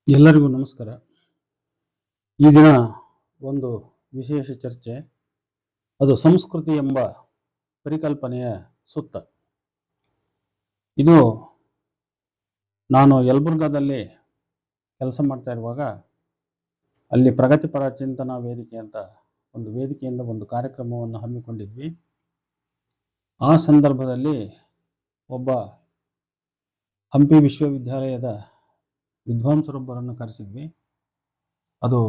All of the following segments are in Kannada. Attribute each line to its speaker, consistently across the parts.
Speaker 1: ಎಲ್ಲರಿಗೂ ನಮಸ್ಕಾರ. ಈ ದಿನ ಒಂದು ವಿಶೇಷ ಚರ್ಚೆ, ಅದು ಸಂಸ್ಕೃತಿ ಎಂಬ ಪರಿಕಲ್ಪನೆಯ ಸುತ್ತ. ಇದು ನಾನು ಯಲಬುರ್ಗಾದಲ್ಲಿ ಕೆಲಸ ಮಾಡ್ತಾ ಇರುವಾಗ ಅಲ್ಲಿ ಪ್ರಗತಿಪರ ಚಿಂತನಾ ವೇದಿಕೆ ಅಂತ ಒಂದು ವೇದಿಕೆಯಿಂದ ಒಂದು ಕಾರ್ಯಕ್ರಮವನ್ನು ಹಮ್ಮಿಕೊಂಡಿದ್ವಿ. ಆ ಸಂದರ್ಭದಲ್ಲಿ ಒಬ್ಬ ಹಂಪಿ ವಿಶ್ವವಿದ್ಯಾಲಯದ ವಿದ್ವಾಂಸರೊಬ್ಬರನ್ನು ಕರೆಸಿದ್ವಿ. ಅದು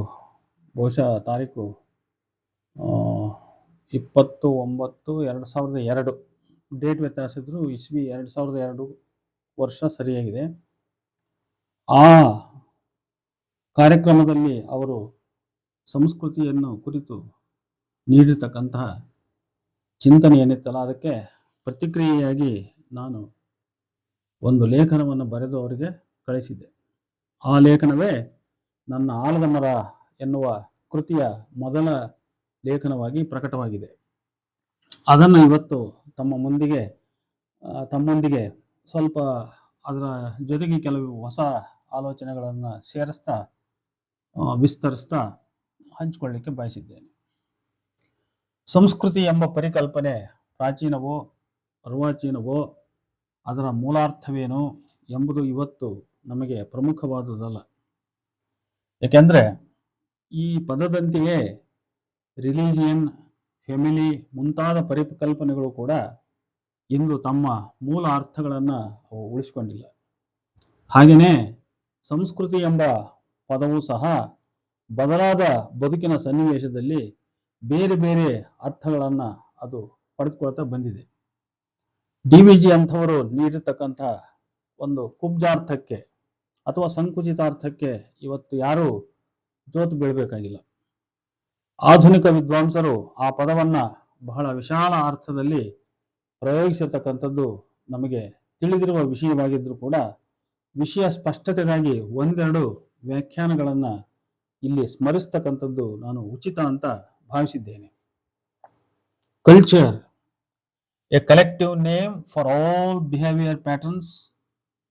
Speaker 1: ಬಹುಶಃ ತಾರೀಕು 20/9/2002, ಡೇಟ್ ವ್ಯತ್ಯಾಸ ಇದ್ದರೂ ಇಸ್ವಿ 2002 ವರ್ಷ ಸರಿಯಾಗಿದೆ. ಆ ಕಾರ್ಯಕ್ರಮದಲ್ಲಿ ಅವರು ಸಂಸ್ಕೃತಿಯನ್ನು ಕುರಿತು ನೀಡಿರ್ತಕ್ಕಂತಹ ಚಿಂತನೆ ಏನಿತ್ತಲ್ಲ, ಅದಕ್ಕೆ ಪ್ರತಿಕ್ರಿಯೆಯಾಗಿ ನಾನು ಒಂದು ಲೇಖನವನ್ನು ಬರೆದು ಅವರಿಗೆ ಕಳಿಸಿದ್ದೆ. ಆ ಲೇಖನವೇ ನನ್ನ ಆಲದ ಮರ ಎನ್ನುವ ಕೃತಿಯ ಮೊದಲ ಲೇಖನವಾಗಿ ಪ್ರಕಟವಾಗಿದೆ. ಅದನ್ನು ಇವತ್ತು ತಮ್ಮೊಂದಿಗೆ ಸ್ವಲ್ಪ ಅದರ ಜೊತೆಗೆ ಕೆಲವು ಹೊಸ ಆಲೋಚನೆಗಳನ್ನು ಸೇರಿಸ್ತಾ ವಿಸ್ತರಿಸ್ತಾ ಹಂಚಿಕೊಳ್ಳಿಕ್ಕೆ ಬಯಸಿದ್ದೇನೆ. ಸಂಸ್ಕೃತಿ ಎಂಬ ಪರಿಕಲ್ಪನೆ ಪ್ರಾಚೀನವೋ ಅರ್ವಾಚೀನವೋ, ಅದರ ಮೂಲಾರ್ಥವೇನು ಎಂಬುದು ಇವತ್ತು ನಮಗೆ ಪ್ರಮುಖವಾದುದಲ್ಲ. ಏಕೆಂದರೆ ಈ ಪದದಂತೆಯೇ ರಿಲಿಜಿಯನ್, ಫ್ಯಾಮಿಲಿ ಮುಂತಾದ ಪರಿಕಲ್ಪನೆಗಳು ಕೂಡ ಇಂದು ತಮ್ಮ ಮೂಲ ಅರ್ಥಗಳನ್ನು ಉಳಿಸಿಕೊಂಡಿಲ್ಲ. ಹಾಗೆಯೇ ಸಂಸ್ಕೃತಿ ಎಂಬ ಪದವೂ ಸಹ ಬದಲಾದ ಬದುಕಿನ ಸನ್ನಿವೇಶದಲ್ಲಿ ಬೇರೆ ಬೇರೆ ಅರ್ಥಗಳನ್ನು ಅದು ಪಡೆದುಕೊಳ್ತಾ ಬಂದಿದೆ. DVG ಅಂಥವರು ನೀಡಿರ್ತಕ್ಕಂಥ ಒಂದು ಕುಬ್ಜಾರ್ಥಕ್ಕೆ ಅಥವಾ ಸಂಕುಚಿತಾರ್ಥಕ್ಕೆ ಇವತ್ತು ಯಾರೂ ಜೋತು ಬೀಳಬೇಕಾಗಿಲ್ಲ. ಆಧುನಿಕ ವಿದ್ವಾಂಸರು ಆ ಪದವನ್ನು ಬಹಳ ವಿಶಾಲ ಅರ್ಥದಲ್ಲಿ ಪ್ರಯೋಗಿಸಿರ್ತಕ್ಕಂಥದ್ದು ನಮಗೆ ತಿಳಿದಿರುವ ವಿಷಯವಾಗಿದ್ದರೂ ಕೂಡ ವಿಷಯ ಸ್ಪಷ್ಟತೆಗಾಗಿ ಒಂದೆರಡು ವ್ಯಾಖ್ಯಾನಗಳನ್ನು ಇಲ್ಲಿ ಸ್ಮರಿಸ್ತಕ್ಕಂಥದ್ದು ನಾನು ಉಚಿತ ಅಂತ ಭಾವಿಸಿದ್ದೇನೆ. Culture, A collective name for all behaviour patterns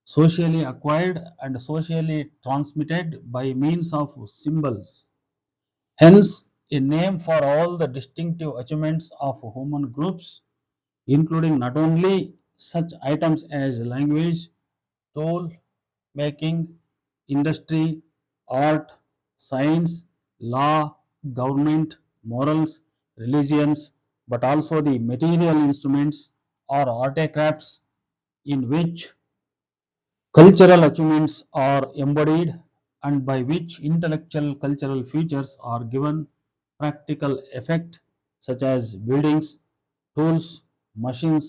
Speaker 1: socially acquired and socially transmitted by means of symbols. Hence, a name for all the distinctive achievements of human groups, including not only such items as language, tool making, industry, art, science, law, government, morals, religions, but also the material instruments or artifacts in which cultural achievements are embodied and by which intellectual cultural features are given practical effect, such as buildings, tools, machines,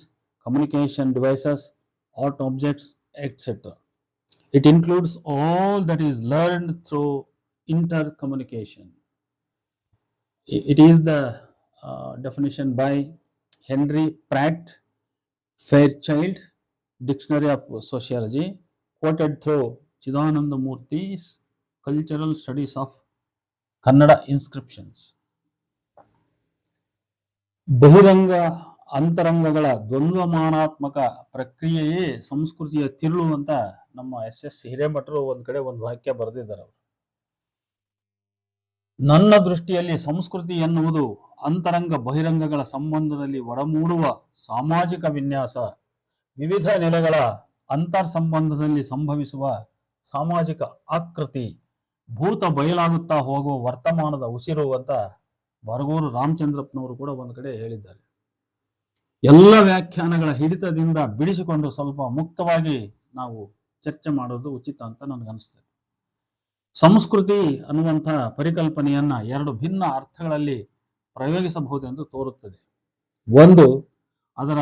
Speaker 1: communication devices, art objects, etc. It includes all that is learned through intercommunication. It is the definition by Henry Pratt Fairchild, Dictionary of Sociology, quoted through Chidananda Murthy's Cultural Studies of Kannada Inscriptions. ಬಹಿರಂಗ ಅಂತರಂಗಗಳ ದ್ವಂದ್ವಮಾನಾತ್ಮಕ ಪ್ರಕ್ರಿಯೆಯೇ ಸಂಸ್ಕೃತಿಯ ತಿರುಳು ಅಂತ ನಮ್ಮ SS ಹಿರೇಮಠರು ಒಂದು ಕಡೆ ಒಂದು ವಾಕ್ಯ ಬರೆದಿದ್ದಾರೆ. ಅವರು, ನನ್ನ ದೃಷ್ಟಿಯಲ್ಲಿ ಸಂಸ್ಕೃತಿ ಎನ್ನುವುದು ಅಂತರಂಗ ಬಹಿರಂಗಗಳ ಸಂಬಂಧದಲ್ಲಿ ಒಡಮೂಡುವ ಸಾಮಾಜಿಕ ವಿನ್ಯಾಸ, ವಿವಿಧ ನೆಲೆಗಳ ಅಂತರ್ ಸಂಬಂಧದಲ್ಲಿ ಸಂಭವಿಸುವ ಸಾಮಾಜಿಕ ಆಕೃತಿ, ಭೂತ ಬಯಲಾಗುತ್ತಾ ಹೋಗುವ ವರ್ತಮಾನದ ಉಸಿರು ಅಂತ ಬರಗೂರು ರಾಮಚಂದ್ರಪ್ಪನವರು ಕೂಡ ಒಂದು ಕಡೆ ಹೇಳಿದ್ದಾರೆ. ಎಲ್ಲ ವ್ಯಾಖ್ಯಾನಗಳ ಹಿಡಿತದಿಂದ ಬಿಡಿಸಿಕೊಂಡು ಸ್ವಲ್ಪ ಮುಕ್ತವಾಗಿ ನಾವು ಚರ್ಚೆ ಮಾಡೋದು ಉಚಿತ ಅಂತ ನನಗನ್ನಿಸ್ತದೆ. ಸಂಸ್ಕೃತಿ ಅನ್ನುವಂಥ ಪರಿಕಲ್ಪನೆಯನ್ನ ಎರಡು ಭಿನ್ನ ಅರ್ಥಗಳಲ್ಲಿ ಪ್ರಯೋಗಿಸಬಹುದೆಂದು ತೋರುತ್ತದೆ. ಒಂದು, ಅದರ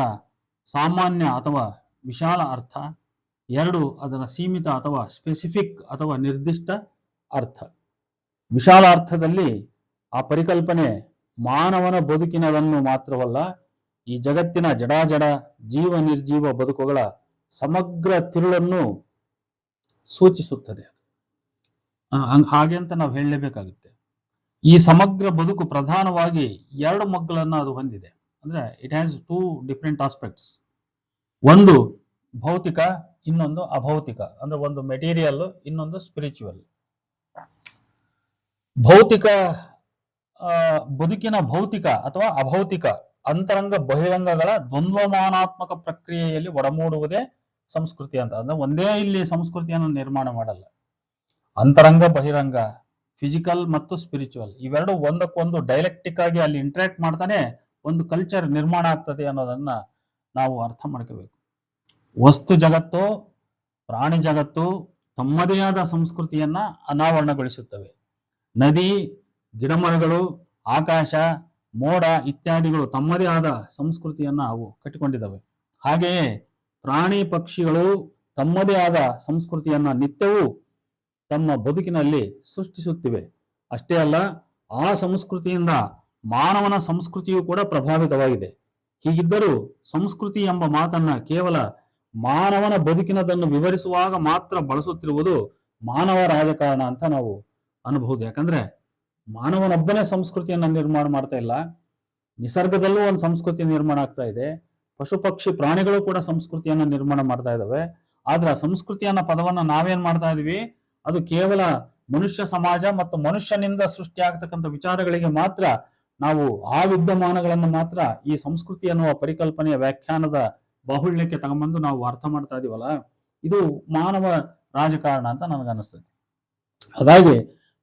Speaker 1: ಸಾಮಾನ್ಯ ಅಥವಾ ವಿಶಾಲ ಅರ್ಥ. ಎರಡು, ಅದರ ಸೀಮಿತ ಅಥವಾ ಸ್ಪೆಸಿಫಿಕ್ ಅಥವಾ ನಿರ್ದಿಷ್ಟ ಅರ್ಥ. ವಿಶಾಲ ಅರ್ಥದಲ್ಲಿ ಆ ಪರಿಕಲ್ಪನೆ ಮಾನವನ ಬದುಕಿನದನ್ನು ಮಾತ್ರವಲ್ಲ, ಈ ಜಗತ್ತಿನ ಜಡಾಜಡ ಜೀವ ನಿರ್ಜೀವ ಬದುಕುಗಳ ಸಮಗ್ರ ತಿರುಳನ್ನು ಸೂಚಿಸುತ್ತದೆ. ಹಾಗೆ ಅಂತ ನಾವು ಹೇಳಲೇಬೇಕಾಗುತ್ತೆ. ಈ ಸಮಗ್ರ ಬದುಕು ಪ್ರಧಾನವಾಗಿ ಎರಡು ಮಗ್ಗಲನ್ನು ಅದು ಹೊಂದಿದೆ. ಅಂದ್ರೆ it has two different aspects. ಒಂದು ಭೌತಿಕ, ಇನ್ನೊಂದು ಅಭೌತಿಕ. ಅಂದ್ರೆ ಒಂದು ಮೆಟೀರಿಯಲ್, ಇನ್ನೊಂದು ಸ್ಪಿರಿಚುವಲ್. ಭೌತಿಕ ಬದುಕಿನ ಭೌತಿಕ ಅಥವಾ ಅಭೌತಿಕ ಅಂತರಂಗ ಬಹಿರಂಗಗಳ ದ್ವಂದ್ವಮಾನಾತ್ಮಕ ಪ್ರಕ್ರಿಯೆಯಲ್ಲಿ ಒಡಮೂಡುವುದೇ ಸಂಸ್ಕೃತಿ ಅಂತ. ಅಂದ್ರೆ ಒಂದೇ ಇಲ್ಲಿ ಸಂಸ್ಕೃತಿಯನ್ನು ನಿರ್ಮಾಣ ಮಾಡಲ್ಲ. ಅಂತರಂಗ ಬಹಿರಂಗ, ಫಿಸಿಕಲ್ ಮತ್ತು ಸ್ಪಿರಿಚುವಲ್ ಇವೆರಡು ಒಂದಕ್ಕೊಂದು ಡೈಲೆಕ್ಟಿಕ್ ಆಗಿ ಅಲ್ಲಿ ಇಂಟ್ರಾಕ್ಟ್ ಮಾಡ್ತಾನೆ ಒಂದು ಕಲ್ಚರ್ ನಿರ್ಮಾಣ ಆಗ್ತದೆ ಅನ್ನೋದನ್ನ ನಾವು ಅರ್ಥ ಮಾಡ್ಕೋಬೇಕು. ವಸ್ತು ಜಗತ್ತು, ಪ್ರಾಣಿ ಜಗತ್ತು ತಮ್ಮದೇ ಆದ ಸಂಸ್ಕೃತಿಯನ್ನ ಅನಾವರಣಗೊಳಿಸುತ್ತವೆ. ನದಿ, ಗಿಡಮರಗಳು, ಆಕಾಶ, ಮೋಡ ಇತ್ಯಾದಿಗಳು ತಮ್ಮದೇ ಆದ ಸಂಸ್ಕೃತಿಯನ್ನ ಅವು ಕಟ್ಟಿಕೊಂಡಿದ್ದಾವೆ. ಹಾಗೆಯೇ ಪ್ರಾಣಿ ಪಕ್ಷಿಗಳು ತಮ್ಮದೇ ಆದ ಸಂಸ್ಕೃತಿಯನ್ನ ನಿತ್ಯವೂ ತಮ್ಮ ಬದುಕಿನಲ್ಲಿ ಸೃಷ್ಟಿಸುತ್ತಿವೆ. ಅಷ್ಟೇ ಅಲ್ಲ, ಆ ಸಂಸ್ಕೃತಿಯಿಂದ ಮಾನವನ ಸಂಸ್ಕೃತಿಯು ಕೂಡ ಪ್ರಭಾವಿತವಾಗಿದೆ. ಹೀಗಿದ್ದರೂ ಸಂಸ್ಕೃತಿ ಎಂಬ ಮಾತನ್ನ ಕೇವಲ ಮಾನವನ ಬದುಕಿನದನ್ನು ವಿವರಿಸುವಾಗ ಮಾತ್ರ ಬಳಸುತ್ತಿರುವುದು ಮಾನವ ರಾಜಕಾರಣ ಅಂತ ನಾವು ಅನ್ಬಹುದು. ಯಾಕಂದ್ರೆ ಮಾನವನೊಬ್ಬನೇ ಸಂಸ್ಕೃತಿಯನ್ನ ನಿರ್ಮಾಣ ಮಾಡ್ತಾ ಇಲ್ಲ, ನಿಸರ್ಗದಲ್ಲೂ ಒಂದು ಸಂಸ್ಕೃತಿ ನಿರ್ಮಾಣ ಆಗ್ತಾ ಇದೆ. ಪಶು ಪಕ್ಷಿ ಪ್ರಾಣಿಗಳು ಕೂಡ ಸಂಸ್ಕೃತಿಯನ್ನ ನಿರ್ಮಾಣ ಮಾಡ್ತಾ ಇದ್ದಾವೆ. ಆದ್ರೆ ಆ ಸಂಸ್ಕೃತಿ ಅನ್ನೋ ಪದವನ್ನ ನಾವೇನ್ ಮಾಡ್ತಾ ಇದೀವಿ, ಅದು ಕೇವಲ ಮನುಷ್ಯ ಸಮಾಜ ಮತ್ತು ಮನುಷ್ಯನಿಂದ ಸೃಷ್ಟಿ ಆಗ್ತಕ್ಕಂಥ ವಿಚಾರಗಳಿಗೆ ಮಾತ್ರ ನಾವು ಆ ವಿದ್ಯಮಾನಗಳನ್ನು ಮಾತ್ರ ಈ ಸಂಸ್ಕೃತಿ ಅನ್ನುವ ಪರಿಕಲ್ಪನೆಯ ವ್ಯಾಖ್ಯಾನದ ಬಾಹುಳ್ಯಕ್ಕೆ ತಗೊಂಬಂದು ನಾವು ಅರ್ಥ ಮಾಡ್ತಾ ಇದೀವಲ್ಲ, ಇದು ಮಾನವ ರಾಜಕಾರಣ ಅಂತ ನನಗನ್ನಿಸ್ತದೆ. ಹಾಗಾಗಿ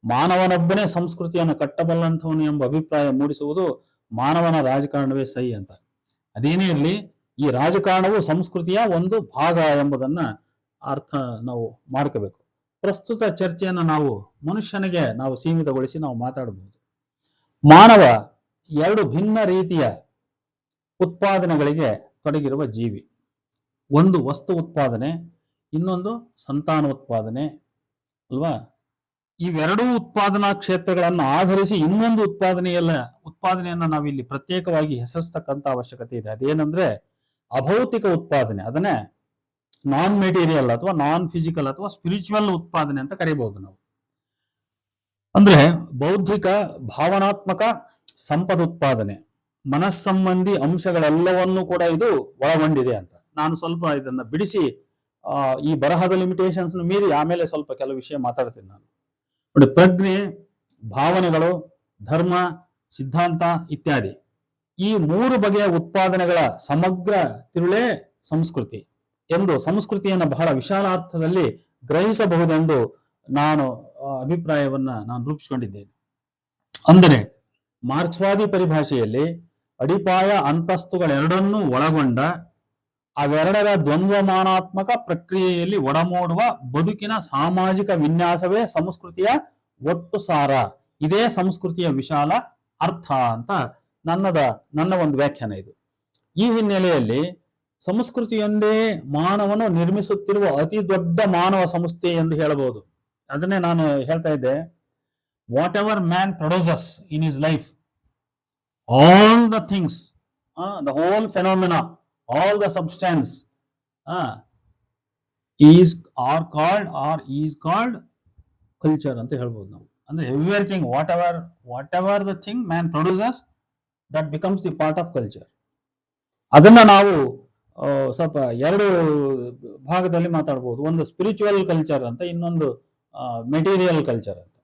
Speaker 1: ಮಾನವನೊಬ್ಬನೇ ಸಂಸ್ಕೃತಿಯನ್ನು ಕಟ್ಟಬಲ್ಲಂಥವನು ಎಂಬ ಅಭಿಪ್ರಾಯ ಮೂಡಿಸುವುದು ಮಾನವನ ರಾಜಕಾರಣವೇ ಸೈ ಅಂತ. ಅದೇನೇ ಇರಲಿ, ಈ ರಾಜಕಾರಣವು ಸಂಸ್ಕೃತಿಯ ಒಂದು ಭಾಗ ಎಂಬುದನ್ನ ಅರ್ಥ ನಾವು ಮಾಡ್ಕೋಬೇಕು. ಪ್ರಸ್ತುತ ಚರ್ಚೆಯನ್ನು ನಾವು ಮನುಷ್ಯನಿಗೆ ನಾವು ಸೀಮಿತಗೊಳಿಸಿ ನಾವು ಮಾತಾಡಬಹುದು. ಮಾನವ ಎರಡು ಭಿನ್ನ ರೀತಿಯ ಉತ್ಪಾದನೆಗಳಿಗೆ ತೊಡಗಿರುವ ಜೀವಿ. ಒಂದು ವಸ್ತು ಉತ್ಪಾದನೆ, ಇನ್ನೊಂದು ಸಂತಾನ ಉತ್ಪಾದನೆ ಅಲ್ವಾ. ಇವೆರಡೂ ಉತ್ಪಾದನಾ ಕ್ಷೇತ್ರಗಳನ್ನು ಆಧರಿಸಿ ಇನ್ನೊಂದು ಉತ್ಪಾದನೆಯನ್ನ ನಾವಿಲ್ಲಿ ಪ್ರತ್ಯೇಕವಾಗಿ ಹೆಸರಿಸ್ತಕ್ಕಂಥ ಅವಶ್ಯಕತೆ ಇದೆ. ಅದೇನಂದ್ರೆ ಅಭೌತಿಕ ಉತ್ಪಾದನೆ. ಅದನ್ನೇ ನಾನ್ ಮೆಟೀರಿಯಲ್ ಅಥವಾ ನಾನ್ ಫಿಸಿಕಲ್ ಅಥವಾ ಸ್ಪಿರಿಚುವಲ್ ಉತ್ಪಾದನೆ ಅಂತ ಕರೀಬಹುದು ನಾವು. ಅಂದ್ರೆ ಬೌದ್ಧಿಕ, ಭಾವನಾತ್ಮಕ ಸಂಪದುತ್ಪಾದನೆ, ಮನಸ್ಸಂಬಂಧಿ ಅಂಶಗಳೆಲ್ಲವನ್ನೂ ಕೂಡ ಇದು ಒಳಗೊಂಡಿದೆ ಅಂತ. ನಾನು ಸ್ವಲ್ಪ ಇದನ್ನ ಬಿಡಿಸಿ ಈ ಬರಹದ ಲಿಮಿಟೇಷನ್ಸ್ ಮೀರಿ ಆಮೇಲೆ ಸ್ವಲ್ಪ ಕೆಲವು ವಿಷಯ ಮಾತಾಡ್ತೀನಿ ನಾನು. ನೋಡಿ, ಪ್ರಜ್ಞೆ, ಭಾವನೆಗಳು, ಧರ್ಮ, ಸಿದ್ಧಾಂತ ಇತ್ಯಾದಿ ಈ ಮೂರು ಬಗೆಯ ಉತ್ಪಾದನೆಗಳ ಸಮಗ್ರ ತಿರುಳೇ ಸಂಸ್ಕೃತಿ ಎಂದು ಸಂಸ್ಕೃತಿಯನ್ನು ಬಹಳ ವಿಶಾಲ ಅರ್ಥದಲ್ಲಿ ಗ್ರಹಿಸಬಹುದೆಂದು ನಾನು ಅಭಿಪ್ರಾಯವನ್ನ ನಾನು ರೂಪಿಸಿಕೊಂಡಿದ್ದೇನೆ. ಅಂದರೆ ಮಾರ್ಕ್ಸ್ವಾದಿ ಪರಿಭಾಷೆಯಲ್ಲಿ ಅಡಿಪಾಯ ಅಂತಸ್ತುಗಳೆರಡನ್ನೂ ಒಳಗೊಂಡ ಅವೆರಡರ ದ್ವಂದ್ವಮಾನಾತ್ಮಕ ಪ್ರಕ್ರಿಯೆಯಲ್ಲಿ ಒಡಮೂಡುವ ಬದುಕಿನ ಸಾಮಾಜಿಕ ವಿನ್ಯಾಸವೇ ಸಂಸ್ಕೃತಿಯ ಒಟ್ಟು ಸಾರ. ಇದೇ ಸಂಸ್ಕೃತಿಯ ವಿಶಾಲ ಅರ್ಥ ಅಂತ ನನ್ನ ಒಂದು ವ್ಯಾಖ್ಯಾನ ಇದು. ಈ ಹಿನ್ನೆಲೆಯಲ್ಲಿ ಸಂಸ್ಕೃತಿಯೊಂದೇ ಮಾನವನು ನಿರ್ಮಿಸುತ್ತಿರುವ ಅತಿ ದೊಡ್ಡ ಮಾನವ ಸಂಸ್ಥೆ ಎಂದು ಹೇಳಬಹುದು. ಅದನ್ನೇ ನಾನು ಹೇಳ್ತಾ ಇದ್ದೆ, whatever man produces in his life, all the things, the whole phenomena, all the substance is called culture ಅಂತ ಹೇಳ್ಬೋದು ನಾವು. ಅಂದ್ರೆ everything, what ever the thing man produces, that becomes the part of culture. ಅದನ್ನ ನಾವು ಸ್ವಲ್ಪ ಎರಡು ಭಾಗದಲ್ಲಿ ಮಾತಾಡ್ಬೋದು. ಒಂದು ಸ್ಪಿರಿಚುವಲ್ ಕಲ್ಚರ್ ಅಂತ, ಇನ್ನೊಂದು ಮೆಟೀರಿಯಲ್ ಕಲ್ಚರ್ ಅಂತ.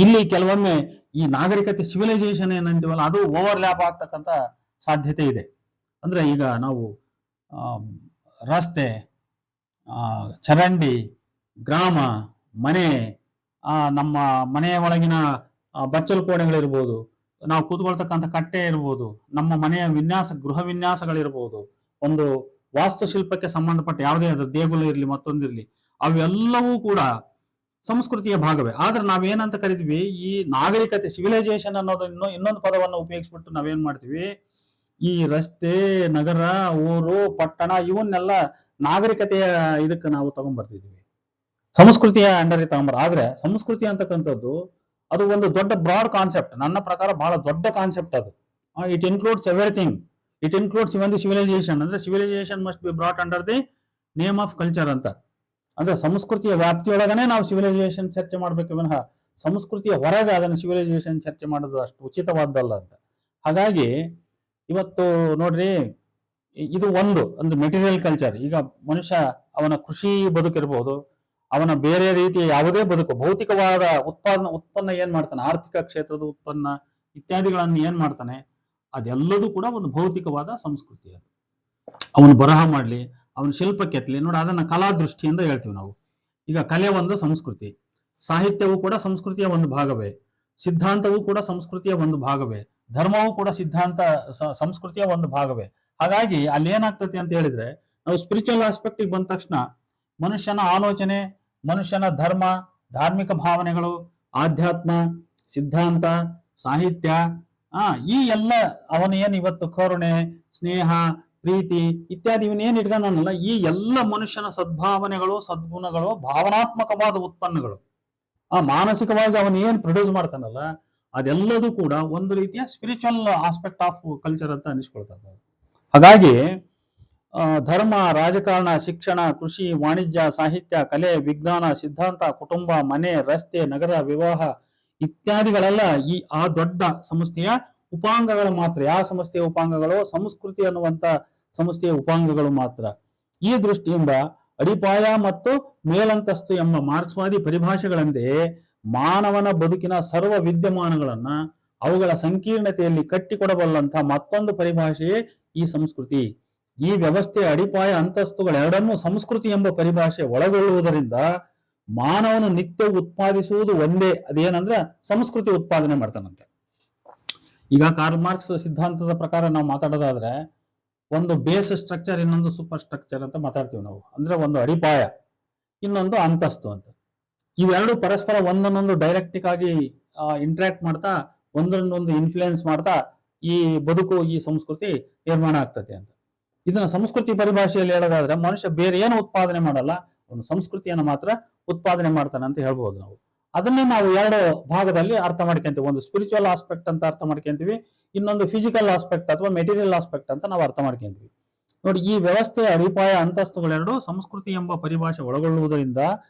Speaker 1: ಇಲ್ಲಿ ಕೆಲವೊಮ್ಮೆ ಈ ನಾಗರಿಕತೆ, ಸಿವಿಲೈಸೇಷನ್ ಏನಂತೀವಲ್ಲ, ಅದು ಓವರ್ಲ್ಯಾಪ್ ಆಗ್ತಕ್ಕಂಥ ಸಾಧ್ಯತೆ ಇದೆ. ಅಂದ್ರೆ ಈಗ ನಾವು ರಸ್ತೆ, ಚರಂಡಿ, ಗ್ರಾಮ, ಮನೆ, ನಮ್ಮ ಮನೆಯ ಒಳಗಿನ ಬಚ್ಚಲು ಕೋಣೆಗಳಿರ್ಬೋದು, ನಾವು ಕೂತ್ಕೊಳ್ತಕ್ಕಂಥ ಕಟ್ಟೆ ಇರ್ಬೋದು, ನಮ್ಮ ಮನೆಯ ಗೃಹ ವಿನ್ಯಾಸಗಳಿರ್ಬೋದು, ಒಂದು ವಾಸ್ತುಶಿಲ್ಪಕ್ಕೆ ಸಂಬಂಧಪಟ್ಟ ಯಾವುದೇ ಅದು ದೇಗುಲ ಇರಲಿ ಮತ್ತೊಂದಿರಲಿ, ಅವೆಲ್ಲವೂ ಕೂಡ ಸಂಸ್ಕೃತಿಯ ಭಾಗವೇ. ಆದ್ರೆ ನಾವೇನಂತ ಕರಿತೀವಿ, ಈ ನಾಗರಿಕತೆ, ಸಿವಿಲೈಸೇಷನ್ ಅನ್ನೋದು ಇನ್ನೊಂದು ಪದವನ್ನು ಉಪಯೋಗಿಸ್ಬಿಟ್ಟು ನಾವೇನ್ ಮಾಡ್ತೀವಿ, ಈ ರಸ್ತೆ, ನಗರ, ಊರು, ಪಟ್ಟಣ ಇವನ್ನೆಲ್ಲ ನಾಗರಿಕತೆಯ ಇದಕ್ಕೆ ನಾವು ತಗೊಂಡ್ಬರ್ತಿದ್ವಿ, ಸಂಸ್ಕೃತಿಯ ಅಂಡರ್ ಆದ್ರೆ ಸಂಸ್ಕೃತಿ ಅಂತಕ್ಕಂಥದ್ದು ಅದು ಒಂದು ದೊಡ್ಡ ಬ್ರಾಡ್ ಕಾನ್ಸೆಪ್ಟ್. ನನ್ನ ಪ್ರಕಾರ ಬಹಳ ದೊಡ್ಡ ಕಾನ್ಸೆಪ್ಟ್ ಅದು. It includes everything. It includes even the civilization. ಅಂದ್ರೆ civilization must be brought under the name of culture ಅಂತ. ಅಂದ್ರೆ ಸಂಸ್ಕೃತಿಯ ವ್ಯಾಪ್ತಿಯೊಳಗನೆ ನಾವು ಸಿವಿಲೈಸೇಷನ್ ಚರ್ಚೆ ಮಾಡ್ಬೇಕು ವಿನಃ ಸಂಸ್ಕೃತಿಯ ಹೊರಗೆ ಅದನ್ನು ಸಿವಿಲೈಸೇಷನ್ ಚರ್ಚೆ ಮಾಡೋದು ಅಷ್ಟು ಉಚಿತವಾದ್ದಲ್ಲ ಅಂತ. ಹಾಗಾಗಿ ಇವತ್ತು ನೋಡ್ರಿ, ಇದು ಒಂದು ಮೆಟೀರಿಯಲ್ ಕಲ್ಚರ್. ಈಗ ಮನುಷ್ಯ ಅವನ ಕೃಷಿ ಬದುಕಿರ್ಬೋದು, ಅವನ ಬೇರೆ ರೀತಿಯ ಯಾವುದೇ ಬದುಕು ಭೌತಿಕವಾದ ಉತ್ಪನ್ನ ಏನ್ ಮಾಡ್ತಾನೆ, ಆರ್ಥಿಕ ಕ್ಷೇತ್ರದ ಉತ್ಪನ್ನ ಇತ್ಯಾದಿಗಳನ್ನು ಏನ್ ಮಾಡ್ತಾನೆ, ಅದೆಲ್ಲದೂ ಕೂಡ ಒಂದು ಭೌತಿಕವಾದ ಸಂಸ್ಕೃತಿ. ಅದು ಅವನು ಬರಹ ಮಾಡ್ಲಿ, ಅವನ ಶಿಲ್ಪ ಕೆತ್ತಲಿ, ನೋಡಿ ಅದನ್ನ ಕಲಾ ದೃಷ್ಟಿಯಿಂದ ಹೇಳ್ತೀವಿ ನಾವು. ಈಗ ಕಲೆ ಒಂದು ಸಂಸ್ಕೃತಿ, ಸಾಹಿತ್ಯವೂ ಕೂಡ ಸಂಸ್ಕೃತಿಯ ಒಂದು ಭಾಗವೇ, ಸಿದ್ಧಾಂತವೂ ಕೂಡ ಸಂಸ್ಕೃತಿಯ ಒಂದು ಭಾಗವೇ, ಧರ್ಮವೂ ಕೂಡ ಸಂಸ್ಕೃತಿಯ ಒಂದು ಭಾಗವೇ. ಹಾಗಾಗಿ ಅಲ್ಲಿ ಏನಾಗ್ತತಿ ಅಂತ ಹೇಳಿದ್ರೆ, ನಾವು ಸ್ಪಿರಿಚುವಲ್ ಆಸ್ಪೆಕ್ಟ್ ಬಂದ ತಕ್ಷಣ ಮನುಷ್ಯನ ಆಲೋಚನೆ, ಮನುಷ್ಯನ ಧರ್ಮ, ಧಾರ್ಮಿಕ ಭಾವನೆಗಳು, ಆಧ್ಯಾತ್ಮ, ಸಿದ್ಧಾಂತ, ಸಾಹಿತ್ಯ, ಈ ಎಲ್ಲ ಅವನ ಏನ್ ಇವತ್ತು ಕರುಣೆ, ಸ್ನೇಹ, ಪ್ರೀತಿ ಇತ್ಯಾದಿ ಇವನೇನ್ ಇಟ್ಕೊಂಡಲ್ಲ, ಈ ಎಲ್ಲ ಮನುಷ್ಯನ ಸದ್ಭಾವನೆಗಳು, ಸದ್ಗುಣಗಳು, ಭಾವನಾತ್ಮಕವಾದ ಉತ್ಪನ್ನಗಳು, ಮಾನಸಿಕವಾಗಿ ಅವನು ಏನ್ ಪ್ರೊಡ್ಯೂಸ್ ಮಾಡ್ತಾನಲ್ಲ, ಅದೆಲ್ಲದೂ ಕೂಡ ಒಂದು ರೀತಿಯ ಸ್ಪಿರಿಚುವಲ್ ಆಸ್ಪೆಕ್ಟ್ ಆಫ್ ಕಲ್ಚರ್ ಅಂತ ಅನಿಸ್ಕೊಳ್ತದೆ. ಹಾಗಾಗಿ ಧರ್ಮ, ರಾಜಕಾರಣ, ಶಿಕ್ಷಣ, ಕೃಷಿ, ವಾಣಿಜ್ಯ, ಸಾಹಿತ್ಯ, ಕಲೆ, ವಿಜ್ಞಾನ, ಸಿದ್ಧಾಂತ, ಕುಟುಂಬ, ಮನೆ, ರಸ್ತೆ, ನಗರ, ವಿವಾಹ ಇತ್ಯಾದಿಗಳೆಲ್ಲ ಆ ದೊಡ್ಡ ಸಂಸ್ಥೆಯ ಉಪಾಂಗಗಳು ಮಾತ್ರ. ಯಾವ ಸಂಸ್ಥೆಯ ಉಪಾಂಗಗಳು? ಸಂಸ್ಕೃತಿ ಅನ್ನುವಂತ ಸಂಸ್ಥೆಯ ಉಪಾಂಗಗಳು ಮಾತ್ರ. ಈ ದೃಷ್ಟಿಯಿಂದ ಅಡಿಪಾಯ ಮತ್ತು ಮೇಲಂತಸ್ತು ಎಂಬ ಮಾರ್ಕ್ಸ್ವಾದಿ ಪರಿಭಾಷೆಗಳಂತೆ ಮಾನವನ ಬದುಕಿನ ಸರ್ವ ವಿದ್ಯಮಾನಗಳನ್ನ ಅವುಗಳ ಸಂಕೀರ್ಣತೆಯಲ್ಲಿ ಕಟ್ಟಿಕೊಡಬಲ್ಲಂತ ಮತ್ತೊಂದು ಪರಿಭಾಷೆಯೇ ಈ ಸಂಸ್ಕೃತಿ. ಈ ವ್ಯವಸ್ಥೆಯ ಅಡಿಪಾಯ ಅಂತಸ್ತುಗಳೆರಡನ್ನೂ ಸಂಸ್ಕೃತಿ ಎಂಬ ಪರಿಭಾಷೆ ಒಳಗೊಳ್ಳುವುದರಿಂದ ಮಾನವನು ನಿತ್ಯ ಉತ್ಪಾದಿಸುವುದು ಒಂದೇ. ಅದೇನಂದ್ರೆ ಸಂಸ್ಕೃತಿ ಉತ್ಪಾದನೆ ಮಾಡ್ತಾನಂತೆ. ಈಗ ಕಾರ್ಲ್ ಮಾರ್ಕ್ಸ್ ಸಿದ್ಧಾಂತದ ಪ್ರಕಾರ ನಾವು ಮಾತಾಡೋದಾದ್ರೆ, ಒಂದು ಬೇಸ್ ಸ್ಟ್ರಕ್ಚರ್, ಇನ್ನೊಂದು ಸೂಪರ್ ಸ್ಟ್ರಕ್ಚರ್ ಅಂತ ಮಾತಾಡ್ತೀವಿ ನಾವು. ಅಂದ್ರೆ ಒಂದು ಅಡಿಪಾಯ, ಇನ್ನೊಂದು ಅಂತಸ್ತು ಅಂತ. ಇವೆರಡು ಪರಸ್ಪರ ಒಂದನ್ನೊಂದು ಡೈರೆಕ್ಟಿಕ್ ಆಗಿ ಇಂಟ್ರಾಕ್ಟ್ ಮಾಡ್ತಾ, ಒಂದನ್ನೊಂದು ಇನ್ಫ್ಲೂಯೆನ್ಸ್ ಮಾಡ್ತಾ ಈ ಬದುಕು, ಈ ಸಂಸ್ಕೃತಿ ನಿರ್ಮಾಣ ಆಗ್ತದೆ ಅಂತ. ಇದನ್ನ ಸಂಸ್ಕೃತಿ ಪರಿಭಾಷೆಯಲ್ಲಿ ಹೇಳೋದಾದ್ರೆ, ಮನುಷ್ಯ ಬೇರೆ ಏನು ಉತ್ಪಾದನೆ ಮಾಡಲ್ಲ, ಅವನು ಸಂಸ್ಕೃತಿಯನ್ನು ಮಾತ್ರ ಉತ್ಪಾದನೆ ಮಾಡ್ತಾನೆ ಅಂತ ಹೇಳ್ಬೋದು ನಾವು. ಅದನ್ನೇ ನಾವು ಎರಡು ಭಾಗದಲ್ಲಿ ಅರ್ಥ ಮಾಡ್ಕೊಂತೀವಿ. ಒಂದು ಸ್ಪಿರಿಚುವಲ್ ಆಸ್ಪೆಕ್ಟ್ ಅಂತ ಅರ್ಥ ಮಾಡ್ಕೊಂತೀವಿ, ಇನ್ನೊಂದು ಫಿಸಿಕಲ್ ಆಸ್ಪೆಕ್ಟ್ ಅಥವಾ ಮೆಟೀರಿಯಲ್ ಆಸ್ಪೆಕ್ಟ್ ಅಂತ ನಾವು ಅರ್ಥ ಮಾಡ್ಕೊಂತೀವಿ. ನೋಡಿ, ಈ ವ್ಯವಸ್ಥೆಯ ಅಡಿಪಾಯ ಅಂತಸ್ತುಗಳೆರಡು ಸಂಸ್ಕೃತಿ ಎಂಬ ಪರಿಭಾಷೆ ಒಳಗೊಳ್ಳುವುದರಿಂದ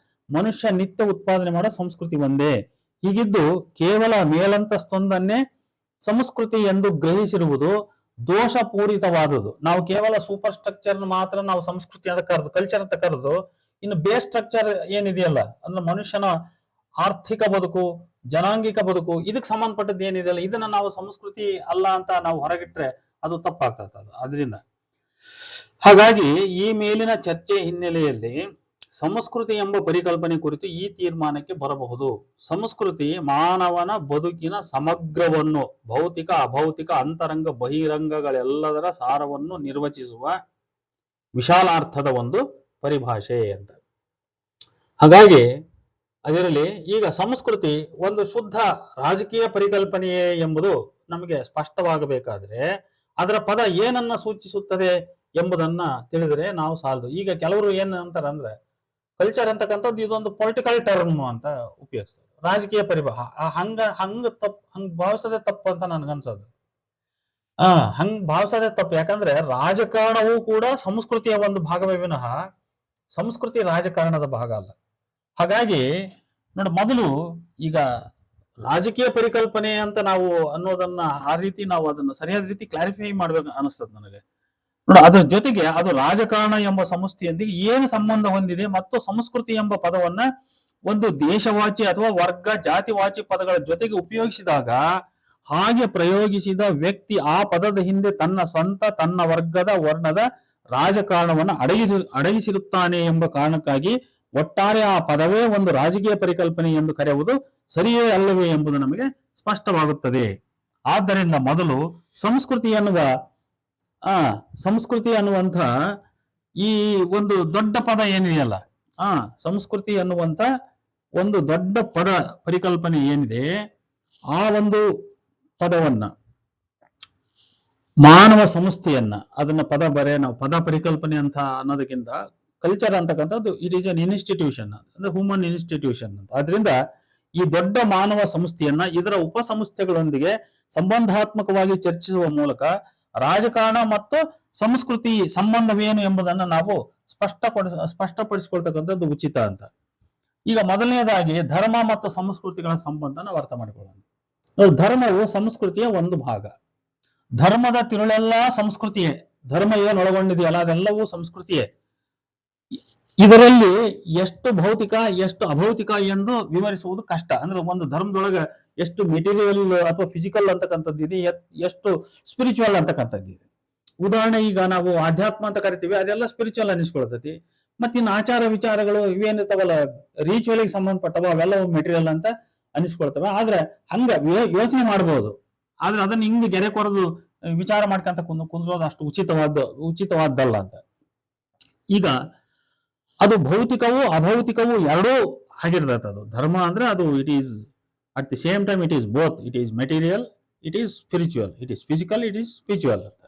Speaker 1: ಮನುಷ್ಯ ನಿತ್ಯ ಉತ್ಪಾದನೆ ಮಾಡೋ ಸಂಸ್ಕೃತಿ ಒಂದೇ. ಹೀಗಿದ್ದು ಕೇವಲ ಮೇಲಂತಸ್ತೊಂದನ್ನೇ ಸಂಸ್ಕೃತಿ ಎಂದು ಗ್ರಹಿಸಿರುವುದು ದೋಷಪೂರಿತವಾದುದು. ನಾವು ಕೇವಲ ಸೂಪರ್ ಸ್ಟ್ರಕ್ಚರ್ ಮಾತ್ರ ನಾವು ಸಂಸ್ಕೃತಿ ಅಂತ ಕರೆದು, ಕಲ್ಚರ್ ಅಂತ ಕರೆದು, ಇನ್ನು ಬೇಸ್ ಸ್ಟ್ರಕ್ಚರ್ ಏನಿದೆಯಲ್ಲ, ಅಂದ್ರೆ ಮನುಷ್ಯನ ಆರ್ಥಿಕ ಬದುಕು, ಜನಾಂಗಿಕ ಬದುಕು, ಇದಕ್ಕೆ ಸಂಬಂಧಪಟ್ಟದ್ದು ಏನಿದೆಯಲ್ಲ, ಇದನ್ನ ನಾವು ಸಂಸ್ಕೃತಿ ಅಲ್ಲ ಅಂತ ನಾವು ಹೊರಗಿಟ್ರೆ ಅದು ತಪ್ಪಾಗ್ತದೆ. ಅದರಿಂದ ಹಾಗಾಗಿ ಈ ಮೇಲಿನ ಚರ್ಚೆ ಹಿನ್ನೆಲೆಯಲ್ಲಿ ಸಂಸ್ಕೃತಿ ಎಂಬ ಪರಿಕಲ್ಪನೆ ಕುರಿತು ಈ ತೀರ್ಮಾನಕ್ಕೆ ಬರಬಹುದು. ಸಂಸ್ಕೃತಿ ಮಾನವನ ಬದುಕಿನ ಸಮಗ್ರವನ್ನು, ಭೌತಿಕ, ಅಭೌತಿಕ, ಅಂತರಂಗ, ಬಹಿರಂಗಗಳೆಲ್ಲದರ ಸಾರವನ್ನು ನಿರ್ವಚಿಸುವ ವಿಶಾಲಾರ್ಥದ ಒಂದು ಪರಿಭಾಷೆ ಅಂತ. ಹಾಗಾಗಿ ಅದರಲ್ಲಿ ಈಗ ಸಂಸ್ಕೃತಿ ಒಂದು ಶುದ್ಧ ರಾಜಕೀಯ ಪರಿಕಲ್ಪನೆಯೇ ಎಂಬುದು ನಮಗೆ ಸ್ಪಷ್ಟವಾಗಬೇಕಾದ್ರೆ ಅದರ ಪದ ಏನನ್ನ ಸೂಚಿಸುತ್ತದೆ ಎಂಬುದನ್ನ ತಿಳಿದರೆ ನಾವು ಸಾಲದು. ಈಗ ಕೆಲವರು ಏನ್ ಅಂತಾರೆ ಅಂದ್ರೆ, ಕಲ್ಚರ್ ಅಂತಕ್ಕಂಥದ್ದು ಇದೊಂದು ಪೊಲಿಟಿಕಲ್ ಟರ್ಮ್ ಅಂತ ಉಪಯೋಗಿಸ್ತಾರೆ, ರಾಜಕೀಯ ಹಂಗ ಭಾವಿಸದೆ ತಪ್ಪು ಅಂತ ನನ್ಗನ್ಸೋದು. ಹಂಗ್ ಭಾವಿಸದೆ ತಪ್ಪು. ಯಾಕಂದ್ರೆ ರಾಜಕಾರಣವೂ ಕೂಡ ಸಂಸ್ಕೃತಿಯ ಒಂದು ಭಾಗವೇ ವಿನಃ ಸಂಸ್ಕೃತಿ ರಾಜಕಾರಣದ ಭಾಗ ಅಲ್ಲ. ಹಾಗಾಗಿ ನೋಡಿ, ಮೊದಲು ಈಗ ರಾಜಕೀಯ ಪರಿಕಲ್ಪನೆ ಅಂತ ನಾವು ಅನ್ನೋದನ್ನ ಆ ರೀತಿ ನಾವು ಅದನ್ನ ಸರಿಯಾದ ರೀತಿ ಕ್ಲಾರಿಫೈ ಮಾಡ್ಬೇಕು ಅನಿಸ್ತದೆ ನನಗೆ. ನೋಡಿ, ಅದ್ರ ಜೊತೆಗೆ ಅದು ರಾಜಕಾರಣ ಎಂಬ ಸಂಸ್ಥೆಯೊಂದಿಗೆ ಏನು ಸಂಬಂಧ ಹೊಂದಿದೆ ಮತ್ತು ಸಂಸ್ಕೃತಿ ಎಂಬ ಪದವನ್ನ ಒಂದು ದೇಶವಾಚಿ ಅಥವಾ ವರ್ಗ ಜಾತಿವಾಚಿ ಪದಗಳ ಜೊತೆಗೆ ಉಪಯೋಗಿಸಿದಾಗ ಹಾಗೆ ಪ್ರಯೋಗಿಸಿದ ವ್ಯಕ್ತಿ ಆ ಪದದ ಹಿಂದೆ ತನ್ನ ವರ್ಗದ ವರ್ಣದ ರಾಜಕಾರಣವನ್ನು ಅಡಗಿಸಿರುತ್ತಾನೆ ಎಂಬ ಕಾರಣಕ್ಕಾಗಿ ಒಟ್ಟಾರೆ ಆ ಪದವೇ ಒಂದು ರಾಜಕೀಯ ಪರಿಕಲ್ಪನೆ ಎಂದು ಕರೆಯುವುದು ಸರಿಯೇ ಅಲ್ಲವೇ ಎಂಬುದು ನಮಗೆ ಸ್ಪಷ್ಟವಾಗುತ್ತದೆ. ಆದ್ದರಿಂದ ಮೊದಲು ಸಂಸ್ಕೃತಿ ಅನ್ನುವಂಥ ಈ ಒಂದು ದೊಡ್ಡ ಪದ ಏನಿದೆಯಲ್ಲ, ಸಂಸ್ಕೃತಿ ಅನ್ನುವಂಥ ಒಂದು ದೊಡ್ಡ ಪದ ಪರಿಕಲ್ಪನೆ ಏನಿದೆ, ಆ ಒಂದು ಪದವನ್ನ, ಮಾನವ ಸಂಸ್ಥೆಯನ್ನ, ಅದನ್ನ ನಾವು ಪದ ಪರಿಕಲ್ಪನೆ ಅಂತ ಅನ್ನೋದಕ್ಕಿಂತ ಕಲ್ಚರ್ ಅಂತಕ್ಕಂಥದ್ದು ಇಟ್ ಈಸ್ ಅನ್ ಇನ್ಸ್ಟಿಟ್ಯೂಷನ್, ಅಂದ್ರೆ ಹ್ಯೂಮನ್ ಇನ್ಸ್ಟಿಟ್ಯೂಷನ್ ಅಂತ. ಆದ್ರಿಂದ ಈ ದೊಡ್ಡ ಮಾನವ ಸಂಸ್ಥೆಯನ್ನ ಇದರ ಉಪಸಂಸ್ಥೆಗಳೊಂದಿಗೆ ಸಂಬಂಧಾತ್ಮಕವಾಗಿ ಚರ್ಚಿಸುವ ಮೂಲಕ ರಾಜಕಾರಣ ಮತ್ತು ಸಂಸ್ಕೃತಿ ಸಂಬಂಧವೇನು ಎಂಬುದನ್ನು ನಾವು ಸ್ಪಷ್ಟಪಡಿಸಿಕೊಳ್ತಕ್ಕಂಥದ್ದು ಉಚಿತ ಅಂತ. ಈಗ ಮೊದಲನೇದಾಗಿ ಧರ್ಮ ಮತ್ತು ಸಂಸ್ಕೃತಿಗಳ ಸಂಬಂಧ ನಾವು ಅರ್ಥ ಮಾಡಿಕೊಳ್ಳೋಣ. ಧರ್ಮವು ಸಂಸ್ಕೃತಿಯ ಒಂದು ಭಾಗ. ಧರ್ಮದ ತಿರುಳೆಲ್ಲ ಸಂಸ್ಕೃತಿಯೇ. ಧರ್ಮ ಏನು ಒಳಗೊಂಡಿದೆಯಲ್ಲ ಅದೆಲ್ಲವೂ ಸಂಸ್ಕೃತಿಯೇ. ಇದರಲ್ಲಿ ಎಷ್ಟು ಭೌತಿಕ ಎಷ್ಟು ಅಭೌತಿಕ ಎಂದು ವಿವರಿಸುವುದು ಕಷ್ಟ. ಅಂದ್ರೆ ಒಂದು ಧರ್ಮದೊಳಗೆ ಎಷ್ಟು ಮೆಟೀರಿಯಲ್ ಅಥವಾ ಫಿಸಿಕಲ್ ಅಂತಕ್ಕಂಥದ್ದಿದೆ, ಎಷ್ಟು ಸ್ಪಿರಿಚುವಲ್ ಅಂತಕ್ಕಂಥದ್ದಿದೆ. ಉದಾಹರಣೆ, ಈಗ ನಾವು ಆಧ್ಯಾತ್ಮ ಅಂತ ಕರಿತೀವಿ, ಅದೆಲ್ಲ ಸ್ಪಿರಿಚುವಲ್ ಅನಿಸ್ಕೊಳ್ತೈತಿ. ಮತ್ತೆ ಇನ್ನು ಆಚಾರ ವಿಚಾರಗಳು ಇವೇನಿರ್ತಾವಲ್ಲ, ರಿಚುವಲ್ಗೆ ಸಂಬಂಧಪಟ್ಟವ, ಅವೆಲ್ಲವೂ ಮೆಟೀರಿಯಲ್ ಅಂತ ಅನಿಸ್ಕೊಳ್ತವೆ. ಆದ್ರೆ ಹಂಗ ಯೋಚನೆ ಮಾಡಬಹುದು. ಆದ್ರೆ ಅದನ್ನ ಹಿಂಗೆ ಗೆರೆ ಕೊರದು ವಿಚಾರ ಮಾಡ್ಕೊಂತ ಕುಂದ್ರೋದು ಅಷ್ಟು ಉಚಿತವಾದ್ದಲ್ಲ ಅಂತ. ಈಗ ಅದು ಭೌತಿಕವೂ ಅಭೌತಿಕವೂ ಎರಡೂ ಆಗಿರ್ತದೆ. ಅದು ಧರ್ಮ ಅಂದ್ರೆ ಅದು it is at the same time it is both. It is material, it is spiritual, it is physical, it is spiritual ಅಂತ.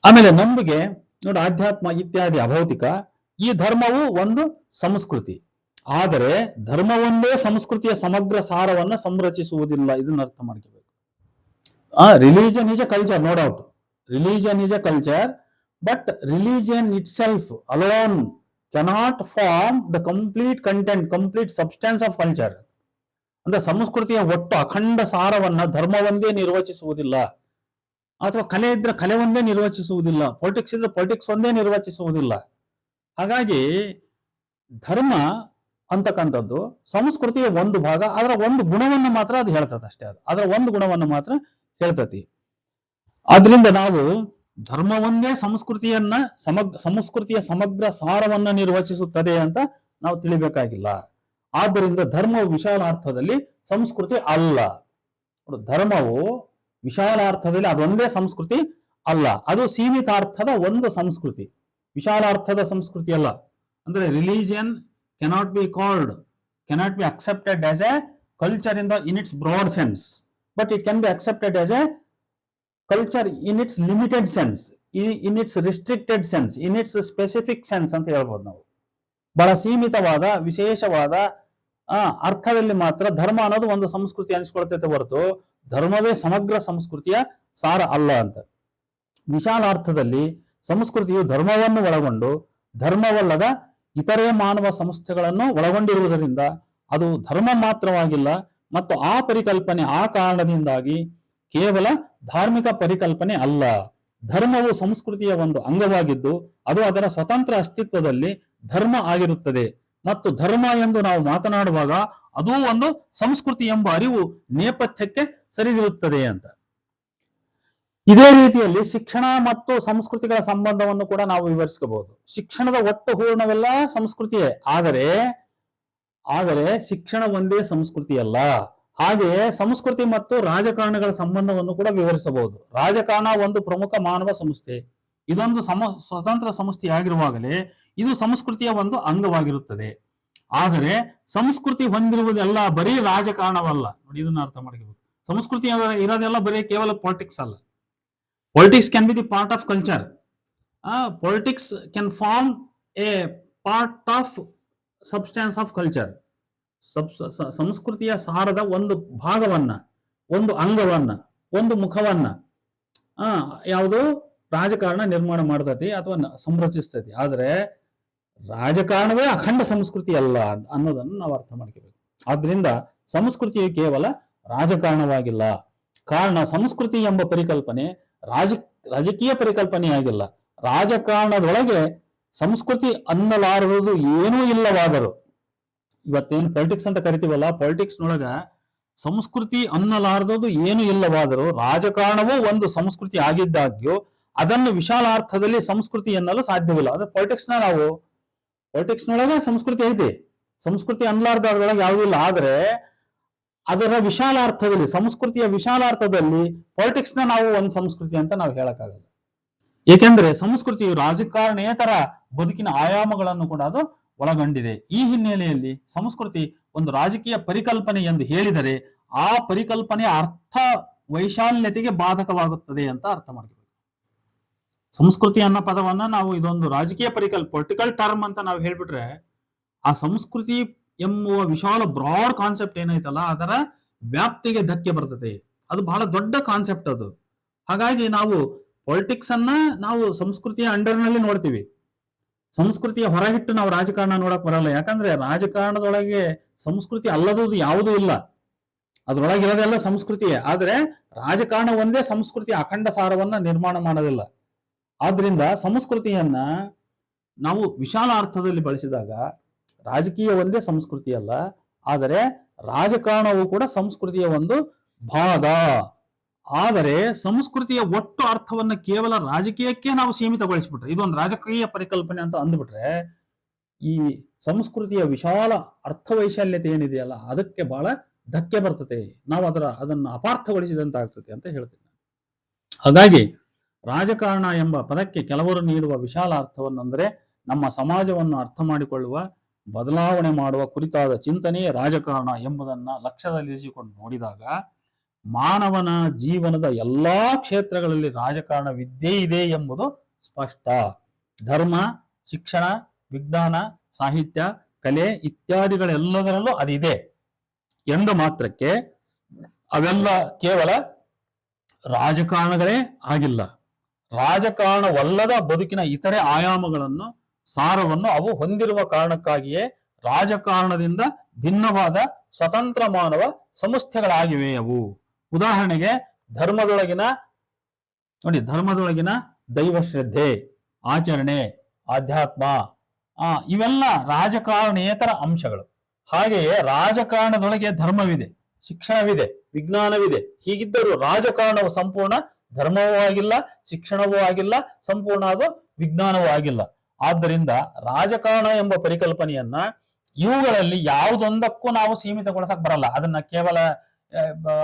Speaker 1: ಆಮೇಲೆ ನಂಬಿಕೆ ನೋಡಿ, ಆಧ್ಯಾತ್ಮ ಇತ್ಯಾದಿ ಅಭೌತಿಕ. ಈ ಧರ್ಮವು ಒಂದು ಸಂಸ್ಕೃತಿ. ಆದರೆ ಧರ್ಮವೊಂದೇ ಸಂಸ್ಕೃತಿಯ ಸಮಗ್ರ ಸಾರವನ್ನ ಸಂರಚಿಸುವುದಿಲ್ಲ. ಇದನ್ನ ಅರ್ಥ ಮಾಡ್ಕೋಬೇಕು. Religion is a culture, no doubt. Religion is a culture, but religion itself alone cannot form the complete content, complete substance of culture. ಅಂದ್ರೆ ಸಂಸ್ಕೃತಿಯ ಒಟ್ಟು ಅಖಂಡ ಸಾರವನ್ನ ಧರ್ಮ ಒಂದೇ ನಿರ್ವಚಿಸುವುದಿಲ್ಲ, ಅಥವಾ ಕಲೆ ಇದ್ರೆ ಕಲೆ ಒಂದೇ ನಿರ್ವಚಿಸುವುದಿಲ್ಲ, ಪೊಲಿಟಿಕ್ಸ್ ಇದ್ರೆ ಪೊಲಿಟಿಕ್ಸ್ ಒಂದೇ ನಿರ್ವಚಿಸುವುದಿಲ್ಲ. ಹಾಗಾಗಿ ಧರ್ಮ ಅಂತಕ್ಕಂಥದ್ದು ಸಂಸ್ಕೃತಿಯ ಒಂದು ಭಾಗ. ಅದರ ಒಂದು ಗುಣವನ್ನು ಮಾತ್ರ ಅದು ಹೇಳ್ತದೆ ಅಷ್ಟೇ. ಅದರ ಒಂದು ಗುಣವನ್ನು ಮಾತ್ರ ಹೇಳ್ತತಿ. ಆದ್ರಿಂದ ನಾವು ಧರ್ಮವನ್ನೇ ಸಂಸ್ಕೃತಿಯ ಸಮಗ್ರ ಸಾರವನ್ನ ನಿರ್ವಚಿಸುತ್ತದೆ ಅಂತ ನಾವು ತಿಳಿಬೇಕಾಗಿಲ್ಲ. ಆದ್ದರಿಂದ ಧರ್ಮವು ವಿಶಾಲ ಅರ್ಥದಲ್ಲಿ ಸಂಸ್ಕೃತಿ ಅಲ್ಲ. ಧರ್ಮವು ವಿಶಾಲ ಅರ್ಥದಲ್ಲಿ ಅದೊಂದೇ ಸಂಸ್ಕೃತಿ ಅಲ್ಲ, ಅದು ಸೀಮಿತಾರ್ಥದ ಒಂದು ಸಂಸ್ಕೃತಿ, ವಿಶಾಲಾರ್ಥದ ಸಂಸ್ಕೃತಿ ಅಲ್ಲ. ಅಂದ್ರೆ religion cannot be accepted as a culture in its broad sense, but it can be accepted as a culture in its limited sense, in its restricted sense, in its specific sense ಅಂತ ಹೇಳ್ಬೋದು ನಾವು. ಬಹಳ ಸೀಮಿತವಾದ ವಿಶೇಷವಾದ ಅರ್ಥದಲ್ಲಿ ಮಾತ್ರ ಧರ್ಮ ಅನ್ನೋದು ಒಂದು ಸಂಸ್ಕೃತಿ ಅನಿಸ್ಕೊಳ್ತೈತೆ ಹೊರತು ಧರ್ಮವೇ ಸಮಗ್ರ ಸಂಸ್ಕೃತಿಯ ಸಾರ ಅಲ್ಲ ಅಂತ. ವಿಶಾಲ ಅರ್ಥದಲ್ಲಿ ಸಂಸ್ಕೃತಿಯು ಧರ್ಮವನ್ನು ಒಳಗೊಂಡು ಧರ್ಮವಲ್ಲದ ಇತರೆ ಮಾನವ ಸಂಸ್ಥೆಗಳನ್ನು ಒಳಗೊಂಡಿರುವುದರಿಂದ ಅದು ಧರ್ಮ ಮಾತ್ರವಾಗಿಲ್ಲ, ಮತ್ತು ಆ ಪರಿಕಲ್ಪನೆ ಆ ಕಾರಣದಿಂದಾಗಿ ಕೇವಲ ಧಾರ್ಮಿಕ ಪರಿಕಲ್ಪನೆ ಅಲ್ಲ. ಧರ್ಮವು ಸಂಸ್ಕೃತಿಯ ಒಂದು ಅಂಗವಾಗಿದ್ದು ಅದು ಅದರ ಸ್ವತಂತ್ರ ಅಸ್ತಿತ್ವದಲ್ಲಿ ಧರ್ಮ ಆಗಿರುತ್ತದೆ. ಮತ್ತು ಧರ್ಮ ಎಂದು ನಾವು ಮಾತನಾಡುವಾಗ ಅದೂ ಒಂದು ಸಂಸ್ಕೃತಿ ಎಂಬ ಅರಿವು ನೇಪಥ್ಯಕ್ಕೆ ಸರಿದಿರುತ್ತದೆ ಅಂತ. ಇದೇ ರೀತಿಯಲ್ಲಿ ಶಿಕ್ಷಣ ಮತ್ತು ಸಂಸ್ಕೃತಿಗಳ ಸಂಬಂಧವನ್ನು ಕೂಡ ನಾವು ವಿವರಿಸಬಹುದು. ಶಿಕ್ಷಣದ ಒಟ್ಟು ಹೂರ್ಣವೆಲ್ಲ ಸಂಸ್ಕೃತಿಯೇ, ಆದರೆ ಶಿಕ್ಷಣ ಒಂದೇ ಸಂಸ್ಕೃತಿಯಲ್ಲ. ಹಾಗೆಯೇ ಸಂಸ್ಕೃತಿ ಮತ್ತು ರಾಜಕಾರಣಗಳ ಸಂಬಂಧವನ್ನು ಕೂಡ ವಿವರಿಸಬಹುದು. ರಾಜಕಾರಣ ಒಂದು ಪ್ರಮುಖ ಮಾನವ ಸಂಸ್ಥೆ, ಇದೊಂದು ಸ್ವತಂತ್ರ ಸಂಸ್ಥೆಯಾಗಿರುವಾಗಲೇ ಇದು ಸಂಸ್ಕೃತಿಯ ಒಂದು ಅಂಗವಾಗಿರುತ್ತದೆ. ಆದರೆ ಸಂಸ್ಕೃತಿ ಹೊಂದಿರುವುದೆಲ್ಲ ಬರೀ ರಾಜಕಾರಣವಲ್ಲ. ನೋಡಿ, ಇದನ್ನ ಅರ್ಥ ಮಾಡ್ಕೋಬೇಕು. ಸಂಸ್ಕೃತಿ ಇರೋದೆಲ್ಲ ಬರೀ ಕೇವಲ ಪಾಲಿಟಿಕ್ಸ್ ಅಲ್ಲ. Politics can be the part of culture. Politics can form a part of substance of culture. ಸಂಸ್ಕೃತಿಯ ಸಾರದ ಒಂದು ಭಾಗವನ್ನ, ಒಂದು ಅಂಗವನ್ನ, ಒಂದು ಮುಖವನ್ನ ಯಾವುದು ರಾಜಕಾರಣ ನಿರ್ಮಾಣ ಮಾಡ್ತತಿ ಅಥವಾ ಸಂರಚಿಸ್ತತಿ. ಆದ್ರೆ ರಾಜಕಾರಣವೇ ಅಖಂಡ ಸಂಸ್ಕೃತಿ ಅಲ್ಲ ಅನ್ನೋದನ್ನು ನಾವು ಅರ್ಥ ಮಾಡ್ಕೋಬೇಕು. ಆದ್ರಿಂದ ಸಂಸ್ಕೃತಿಯು ಕೇವಲ ರಾಜಕಾರಣವಾಗಿಲ್ಲ. ಕಾರಣ ಸಂಸ್ಕೃತಿ ಎಂಬ ಪರಿಕಲ್ಪನೆ ರಾಜಕೀಯ ಪರಿಕಲ್ಪನೆಯಾಗಿಲ್ಲ. ರಾಜಕಾರಣದೊಳಗೆ ಸಂಸ್ಕೃತಿ ಅನ್ನಲಾರದು ಏನೂ ಇಲ್ಲವಾದರೂ, ಇವತ್ತೇನು ಪೊಲಿಟಿಕ್ಸ್ ಅಂತ ಕರಿತೀವಲ್ಲ, ಪಾಲಿಟಿಕ್ಸ್ ನೊಳಗ ಸಂಸ್ಕೃತಿ ಅನ್ನಲಾರದು ಏನು ಇಲ್ಲವಾದರೂ ರಾಜಕಾರಣವೂ ಒಂದು ಸಂಸ್ಕೃತಿ ಆಗಿದ್ದಾಗ್ಯೂ ಅದನ್ನು ವಿಶಾಲಾರ್ಥದಲ್ಲಿ ಸಂಸ್ಕೃತಿ ಎನ್ನಲು ಸಾಧ್ಯವಿಲ್ಲ. ಅಂದ್ರೆ ಪೊಲಿಟಿಕ್ಸ್ ನೊಳಗೆ ಸಂಸ್ಕೃತಿ ಐತಿ, ಸಂಸ್ಕೃತಿ ಅನ್ನಲಾರ್ದ ಅದ್ರೊಳಗೆ ಯಾವುದಿಲ್ಲ. ಆದ್ರೆ ಅದರ ವಿಶಾಲಾರ್ಥದಲ್ಲಿ, ಸಂಸ್ಕೃತಿಯ ವಿಶಾಲಾರ್ಥದಲ್ಲಿ ಪಾಲಿಟಿಕ್ಸ್ನ ನಾವು ಒಂದು ಸಂಸ್ಕೃತಿ ಅಂತ ನಾವು ಹೇಳಕ್ಕಾಗಲ್ಲ. ಏಕೆಂದ್ರೆ ಸಂಸ್ಕೃತಿಯು ರಾಜಕಾರಣೇತರ ಬದುಕಿನ ಆಯಾಮಗಳನ್ನು ಕೂಡ ಅದು ಒಳಗೊಂಡಿದೆ. ಈ ಹಿನ್ನೆಲೆಯಲ್ಲಿ ಸಂಸ್ಕೃತಿ ಒಂದು ರಾಜಕೀಯ ಪರಿಕಲ್ಪನೆ ಎಂದು ಹೇಳಿದರೆ ಆ ಪರಿಕಲ್ಪನೆಯ ಅರ್ಥ ವೈಶಾಲ್ಯತೆಗೆ ಬಾಧಕವಾಗುತ್ತದೆ ಅಂತ ಅರ್ಥ ಮಾಡಬೇಕು. ಸಂಸ್ಕೃತಿ ಅನ್ನೋ ಪದವನ್ನ ನಾವು ಇದೊಂದು ರಾಜಕೀಯ ಪೊಲಿಟಿಕಲ್ ಟರ್ಮ್ ಅಂತ ನಾವು ಹೇಳ್ಬಿಟ್ರೆ, ಆ ಸಂಸ್ಕೃತಿ ಎಂಬುವ ವಿಶಾಲ ಬ್ರಾಡ್ ಕಾನ್ಸೆಪ್ಟ್ ಏನೈತಲ್ಲ ಅದರ ವ್ಯಾಪ್ತಿಗೆ ಧಕ್ಕೆ ಬರ್ತದೆ. ಅದು ಬಹಳ ದೊಡ್ಡ ಕಾನ್ಸೆಪ್ಟ್ ಅದು. ಹಾಗಾಗಿ ನಾವು ಪಾಲಿಟಿಕ್ಸ್ ಅನ್ನ ನಾವು ಸಂಸ್ಕೃತಿಯ ಅಂಡರ್ನಲ್ಲಿ ನೋಡ್ತೀವಿ. ಸಂಸ್ಕೃತಿಯ ಹೊರಗಿಟ್ಟು ನಾವು ರಾಜಕಾರಣ ನೋಡಕ್ ಬರಲ್ಲ. ಯಾಕಂದ್ರೆ ರಾಜಕಾರಣದೊಳಗೆ ಸಂಸ್ಕೃತಿ ಅಲ್ಲದುದು ಯಾವುದೂ ಇಲ್ಲ, ಅದ್ರೊಳಗಿರೋದೆಲ್ಲ ಸಂಸ್ಕೃತಿಯೇ. ಆದ್ರೆ ರಾಜಕಾರಣ ಒಂದೇ ಸಂಸ್ಕೃತಿಯ ಅಖಂಡ ಸಾರವನ್ನ ನಿರ್ಮಾಣ ಮಾಡೋದಿಲ್ಲ. ಆದ್ರಿಂದ ಸಂಸ್ಕೃತಿಯನ್ನ ನಾವು ವಿಶಾಲ ಅರ್ಥದಲ್ಲಿ ಬಳಸಿದಾಗ ರಾಜಕೀಯ ಒಂದೇ ಸಂಸ್ಕೃತಿ ಅಲ್ಲ, ಆದರೆ ರಾಜಕಾರಣವು ಕೂಡ ಸಂಸ್ಕೃತಿಯ ಒಂದು ಭಾಗ. ಆದರೆ ಸಂಸ್ಕೃತಿಯ ಒಟ್ಟು ಅರ್ಥವನ್ನ ಕೇವಲ ರಾಜಕೀಯಕ್ಕೆ ನಾವು ಸೀಮಿತಗೊಳಿಸ್ಬಿಟ್ರೆ, ಇದೊಂದು ರಾಜಕೀಯ ಪರಿಕಲ್ಪನೆ ಅಂತ ಅಂದ್ಬಿಟ್ರೆ, ಈ ಸಂಸ್ಕೃತಿಯ ವಿಶಾಲ ಅರ್ಥವೈಶಾಲ್ಯತೆ ಏನಿದೆಯಲ್ಲ ಅದಕ್ಕೆ ಬಹಳ ಧಕ್ಕೆ ಬರ್ತದೆ, ನಾವು ಅದನ್ನು ಅಪಾರ್ಥಗೊಳಿಸಿದಂತ ಆಗ್ತದೆ ಅಂತ ಹೇಳ್ತೀನಿ. ಹಾಗಾಗಿ ರಾಜಕಾರಣ ಎಂಬ ಪದಕ್ಕೆ ಕೆಲವರು ನೀಡುವ ವಿಶಾಲ ಅರ್ಥವನ್ನು, ಅಂದರೆ ನಮ್ಮ ಸಮಾಜವನ್ನು ಅರ್ಥ ಮಾಡಿಕೊಳ್ಳುವ, ಬದಲಾವಣೆ ಮಾಡುವ ಕುರಿತಾದ ಚಿಂತನೆಯೇ ರಾಜಕಾರಣ ಎಂಬುದನ್ನು ಲಕ್ಷ್ಯದಲ್ಲಿರಿಸಿಕೊಂಡು ನೋಡಿದಾಗ ಮಾನವನ ಜೀವನದ ಎಲ್ಲಾ ಕ್ಷೇತ್ರಗಳಲ್ಲಿ ರಾಜಕಾರಣವಿದ್ದೇ ಇದೆ ಎಂಬುದು ಸ್ಪಷ್ಟ. ಧರ್ಮ, ಶಿಕ್ಷಣ, ವಿಜ್ಞಾನ, ಸಾಹಿತ್ಯ, ಕಲೆ ಇತ್ಯಾದಿಗಳೆಲ್ಲದರಲ್ಲೂ ಅದಿದೆ ಎಂದ ಮಾತ್ರಕ್ಕೆ ಅವೆಲ್ಲ ಕೇವಲ ರಾಜಕಾರಣಗಳೇ ಆಗಿಲ್ಲ. ರಾಜಕಾರಣವಲ್ಲದ ಬದುಕಿನ ಇತರೆ ಆಯಾಮಗಳನ್ನು, ಸಾರವನ್ನು ಅವು ಹೊಂದಿರುವ ಕಾರಣಕ್ಕಾಗಿಯೇ ರಾಜಕಾರಣದಿಂದ ಭಿನ್ನವಾದ ಸ್ವತಂತ್ರ ಮಾನವ ಸಂಸ್ಥೆಗಳಾಗಿವೆ ಅವು. ಉದಾಹರಣೆಗೆ ಧರ್ಮದೊಳಗಿನ ದೈವ ಶ್ರದ್ಧೆ, ಆಚರಣೆ, ಆಧ್ಯಾತ್ಮ, ಇವೆಲ್ಲ ರಾಜಕಾರಣೇತರ ಅಂಶಗಳು. ಹಾಗೆಯೇ ರಾಜಕಾರಣದೊಳಗೆ ಧರ್ಮವಿದೆ, ಶಿಕ್ಷಣವಿದೆ, ವಿಜ್ಞಾನವಿದೆ. ಹೀಗಿದ್ದರೂ ರಾಜಕಾರಣವು ಸಂಪೂರ್ಣ ಧರ್ಮವೂ ಆಗಿಲ್ಲ, ಶಿಕ್ಷಣವೂ ಆಗಿಲ್ಲ, ಸಂಪೂರ್ಣ ಅದು ವಿಜ್ಞಾನವೂ ಆಗಿಲ್ಲ. ಆದ್ದರಿಂದ ರಾಜಕಾರಣ ಎಂಬ ಪರಿಕಲ್ಪನೆಯನ್ನ ಇವುಗಳಲ್ಲಿ ಯಾವುದೊಂದಕ್ಕೂ ನಾವು ಸೀಮಿತಗೊಳಿಸಕ್ ಬರಲ್ಲ. ಅದನ್ನ ಕೇವಲ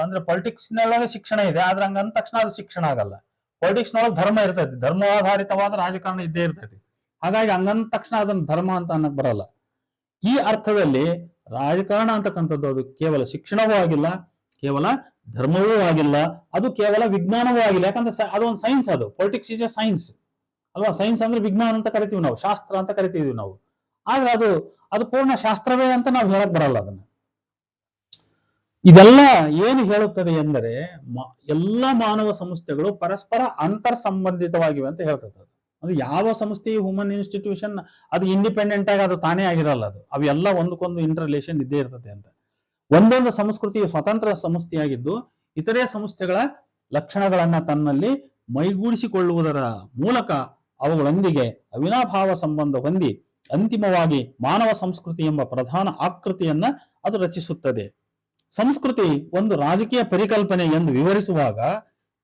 Speaker 1: ಅಂದ್ರೆ ಪೊಲಿಟಿಕ್ಸ್ ನೊಳಗೆ ಶಿಕ್ಷಣ ಇದೆ, ಆದ್ರೆ ಹಂಗಂದ ತಕ್ಷಣ ಅದು ಶಿಕ್ಷಣ ಆಗಲ್ಲ. ಪೊಲಿಟಿಕ್ಸ್ ನೊಳಗೆ ಧರ್ಮ ಇರ್ತೈತಿ, ಧರ್ಮಾಧಾರಿತವಾದ ರಾಜಕಾರಣ ಇದ್ದೇ ಇರ್ತೈತಿ. ಹಾಗಾಗಿ ಹಂಗಂದ ತಕ್ಷಣ ಅದನ್ನ ಧರ್ಮ ಅಂತ ಅನ್ನಕ್ ಬರಲ್ಲ. ಈ ಅರ್ಥದಲ್ಲಿ ರಾಜಕಾರಣ ಅಂತಕ್ಕಂಥದ್ದು ಅದು ಕೇವಲ ಶಿಕ್ಷಣವೂ ಆಗಿಲ್ಲ, ಕೇವಲ ಧರ್ಮವೂ ಆಗಿಲ್ಲ, ಅದು ಕೇವಲ ವಿಜ್ಞಾನವೂ ಆಗಿಲ್ಲ. ಯಾಕಂದ್ರೆ ಅದೊಂದು ಸೈನ್ಸ್, ಅದು ಪೊಲಿಟಿಕ್ಸ್ ಈಸ್ ಎ ಸೈನ್ಸ್ ಅಲ್ವಾ. ಸೈನ್ಸ್ ಅಂದ್ರೆ ವಿಜ್ಞಾನ ಅಂತ ಕರಿತೀವಿ ನಾವು, ಶಾಸ್ತ್ರ ಅಂತ ಕರಿತೀವಿ ನಾವು. ಆದ್ರೆ ಅದು ಪೂರ್ಣ ಶಾಸ್ತ್ರವೇ ಅಂತ ನಾವು ಹೇಳಕ್ ಬರಲ್ಲ ಅದನ್ನ. ಇದೆಲ್ಲ ಏನು ಹೇಳುತ್ತದೆ ಎಂದರೆ ಎಲ್ಲ ಮಾನವ ಸಂಸ್ಥೆಗಳು ಪರಸ್ಪರ ಅಂತರ್ ಸಂಬಂಧಿತವಾಗಿವೆ ಅಂತ ಹೇಳ್ತದೆ. ಅದು ಯಾವ ಸಂಸ್ಥೆಯು ಹ್ಯೂಮನ್ ಇನ್ಸ್ಟಿಟ್ಯೂಷನ್ ಅದು ಇಂಡಿಪೆಂಡೆಂಟ್ ಆಗಿ ಅದು ತಾನೇ ಆಗಿರಲ್ಲ. ಅವೆಲ್ಲ ಒಂದಕ್ಕೊಂದು ಇಂಟರ್ ರಿಲೇಷನ್ ಇದ್ದೇ ಇರ್ತದೆ ಅಂತ. ಒಂದೊಂದು ಸಂಸ್ಕೃತಿಯು ಸ್ವತಂತ್ರ ಸಂಸ್ಥೆಯಾಗಿದ್ದು ಇತರೆ ಸಂಸ್ಥೆಗಳ ಲಕ್ಷಣಗಳನ್ನ ತನ್ನಲ್ಲಿ ಮೈಗೂಡಿಸಿಕೊಳ್ಳುವುದರ ಮೂಲಕ ಅವುಗಳೊಂದಿಗೆ ಅವಿನಾಭಾವ ಸಂಬಂಧ ಹೊಂದಿ ಅಂತಿಮವಾಗಿ ಮಾನವ ಸಂಸ್ಕೃತಿ ಎಂಬ ಪ್ರಧಾನ ಆಕೃತಿಯನ್ನ ಅದು ರಚಿಸುತ್ತದೆ. ಸಂಸ್ಕೃತಿ ಒಂದು ರಾಜಕೀಯ ಪರಿಕಲ್ಪನೆ ಎಂದು ವಿವರಿಸುವಾಗ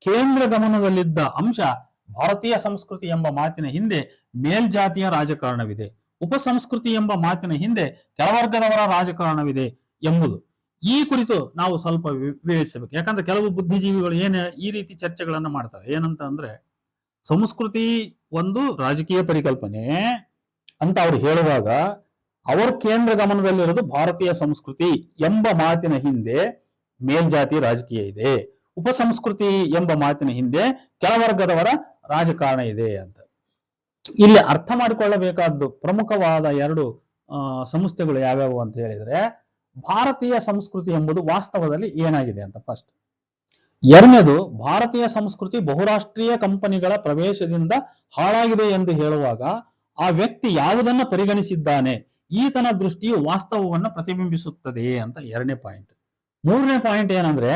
Speaker 1: ಕೇಂದ್ರ ಗಮನದಲ್ಲಿದ್ದ ಅಂಶ ಭಾರತೀಯ ಸಂಸ್ಕೃತಿ ಎಂಬ ಮಾತಿನ ಹಿಂದೆ ಮೇಲ್ಜಾತಿಯ ರಾಜಕಾರಣವಿದೆ, ಉಪಸಂಸ್ಕೃತಿ ಎಂಬ ಮಾತಿನ ಹಿಂದೆ ಕೆಳವರ್ಗದವರ ರಾಜಕಾರಣವಿದೆ ಎಂಬುದು. ಈ ಕುರಿತು ನಾವು ಸ್ವಲ್ಪ ವಿವೇಚಿಸಬೇಕು. ಯಾಕಂದ್ರೆ ಕೆಲವು ಬುದ್ಧಿಜೀವಿಗಳು ಈ ರೀತಿ ಚರ್ಚೆಗಳನ್ನ ಮಾಡ್ತಾರೆ. ಏನಂತ ಅಂದ್ರೆ, ಸಂಸ್ಕೃತಿ ಒಂದು ರಾಜಕೀಯ ಪರಿಕಲ್ಪನೆ ಅಂತ ಅವ್ರು ಹೇಳುವಾಗ ಅವರ ಕೇಂದ್ರ ಗಮನದಲ್ಲಿರೋದು ಭಾರತೀಯ ಸಂಸ್ಕೃತಿ ಎಂಬ ಮಾತಿನ ಹಿಂದೆ ಮೇಲ್ಜಾತಿ ರಾಜಕೀಯ ಇದೆ, ಉಪಸಂಸ್ಕೃತಿ ಎಂಬ ಮಾತಿನ ಹಿಂದೆ ಕೆಳವರ್ಗದವರ ರಾಜಕಾರಣ ಇದೆ ಅಂತ. ಇಲ್ಲಿ ಅರ್ಥ ಮಾಡಿಕೊಳ್ಳಬೇಕಾದ್ದು ಪ್ರಮುಖವಾದ ಎರಡು ಸಂಸ್ಥೆಗಳು ಯಾವ್ಯಾವು ಅಂತ ಹೇಳಿದ್ರೆ, ಭಾರತೀಯ ಸಂಸ್ಕೃತಿ ಎಂಬುದು ವಾಸ್ತವದಲ್ಲಿ ಏನಾಗಿದೆ ಅಂತ ಫಸ್ಟ್. ಎರಡನೇದು, ಭಾರತೀಯ ಸಂಸ್ಕೃತಿ ಬಹುರಾಷ್ಟ್ರೀಯ ಕಂಪನಿಗಳ ಪ್ರವೇಶದಿಂದ ಹಾಳಾಗಿದೆ ಎಂದು ಹೇಳುವಾಗ ಆ ವ್ಯಕ್ತಿ ಯಾವುದನ್ನ ಪರಿಗಣಿಸಿದ್ದಾನೆ, ಈತನ ದೃಷ್ಟಿಯು ವಾಸ್ತವವನ್ನು ಪ್ರತಿಬಿಂಬಿಸುತ್ತದೆ ಅಂತ ಎರಡನೇ ಪಾಯಿಂಟ್. ಮೂರನೇ ಪಾಯಿಂಟ್ ಏನಂದ್ರೆ,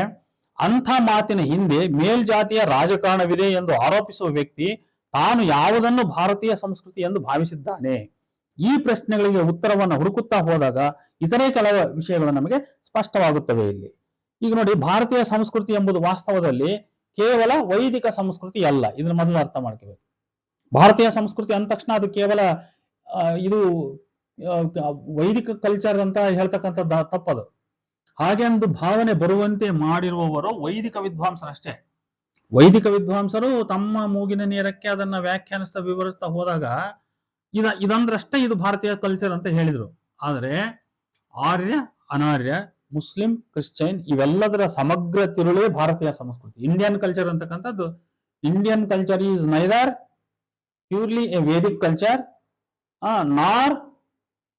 Speaker 1: ಅಂಥ ಮಾತಿನ ಹಿಂದೆ ಮೇಲ್ಜಾತಿಯ ರಾಜಕಾರಣವಿದೆ ಎಂದು ಆರೋಪಿಸುವ ವ್ಯಕ್ತಿ ತಾನು ಯಾವುದನ್ನು ಭಾರತೀಯ ಸಂಸ್ಕೃತಿ ಎಂದು ಭಾವಿಸಿದ್ದಾನೆ. ಈ ಪ್ರಶ್ನೆಗಳಿಗೆ ಉತ್ತರವನ್ನು ಹುಡುಕುತ್ತಾ ಹೋದಾಗ ಇತರೆ ಕೆಲವು ವಿಷಯಗಳು ನಮಗೆ ಸ್ಪಷ್ಟವಾಗುತ್ತವೆ. ಇಲ್ಲಿ ಈಗ ನೋಡಿ, ಭಾರತೀಯ ಸಂಸ್ಕೃತಿ ಎಂಬುದು ವಾಸ್ತವದಲ್ಲಿ ಕೇವಲ ವೈದಿಕ ಸಂಸ್ಕೃತಿ ಅಲ್ಲ. ಇದನ್ನ ಮೊದಲು ಅರ್ಥ ಮಾಡ್ಕೋಬೇಕು. ಭಾರತೀಯ ಸಂಸ್ಕೃತಿ ಅಂದ ತಕ್ಷಣ ಅದು ಕೇವಲ ಇದು ವೈದಿಕ ಕಲ್ಚರ್ ಅಂತ ಹೇಳ್ತಕ್ಕಂಥದ್ದು ತಪ್ಪದು. ಹಾಗೆಂದು ಭಾವನೆ ಬರುವಂತೆ ಮಾಡಿರುವವರು ವೈದಿಕ ವಿದ್ವಾಂಸರಷ್ಟೇ. ವೈದಿಕ ವಿದ್ವಾಂಸರು ತಮ್ಮ ಮೂಗಿನ ನೇರಕ್ಕೆ ಅದನ್ನ ವ್ಯಾಖ್ಯಾನಿಸ್ತಾ ವಿವರಿಸ್ತಾ ಹೋದಾಗ ಇದಂದ್ರಷ್ಟೇ ಇದು ಭಾರತೀಯ ಕಲ್ಚರ್ ಅಂತ ಹೇಳಿದ್ರು. ಆದರೆ ಆರ್ಯ, ಅನಾರ್ಯ, ಮುಸ್ಲಿಂ, ಕ್ರಿಶ್ಚಿಯನ್ ಇವೆಲ್ಲದರ ಸಮಗ್ರ ತಿರುಳೇ ಭಾರತೀಯ ಸಂಸ್ಕೃತಿ. ಇಂಡಿಯನ್ ಕಲ್ಚರ್ ಅಂತಕ್ಕಂಥದ್ದು, Indian culture is neither purely A Vedic culture ನಾರ್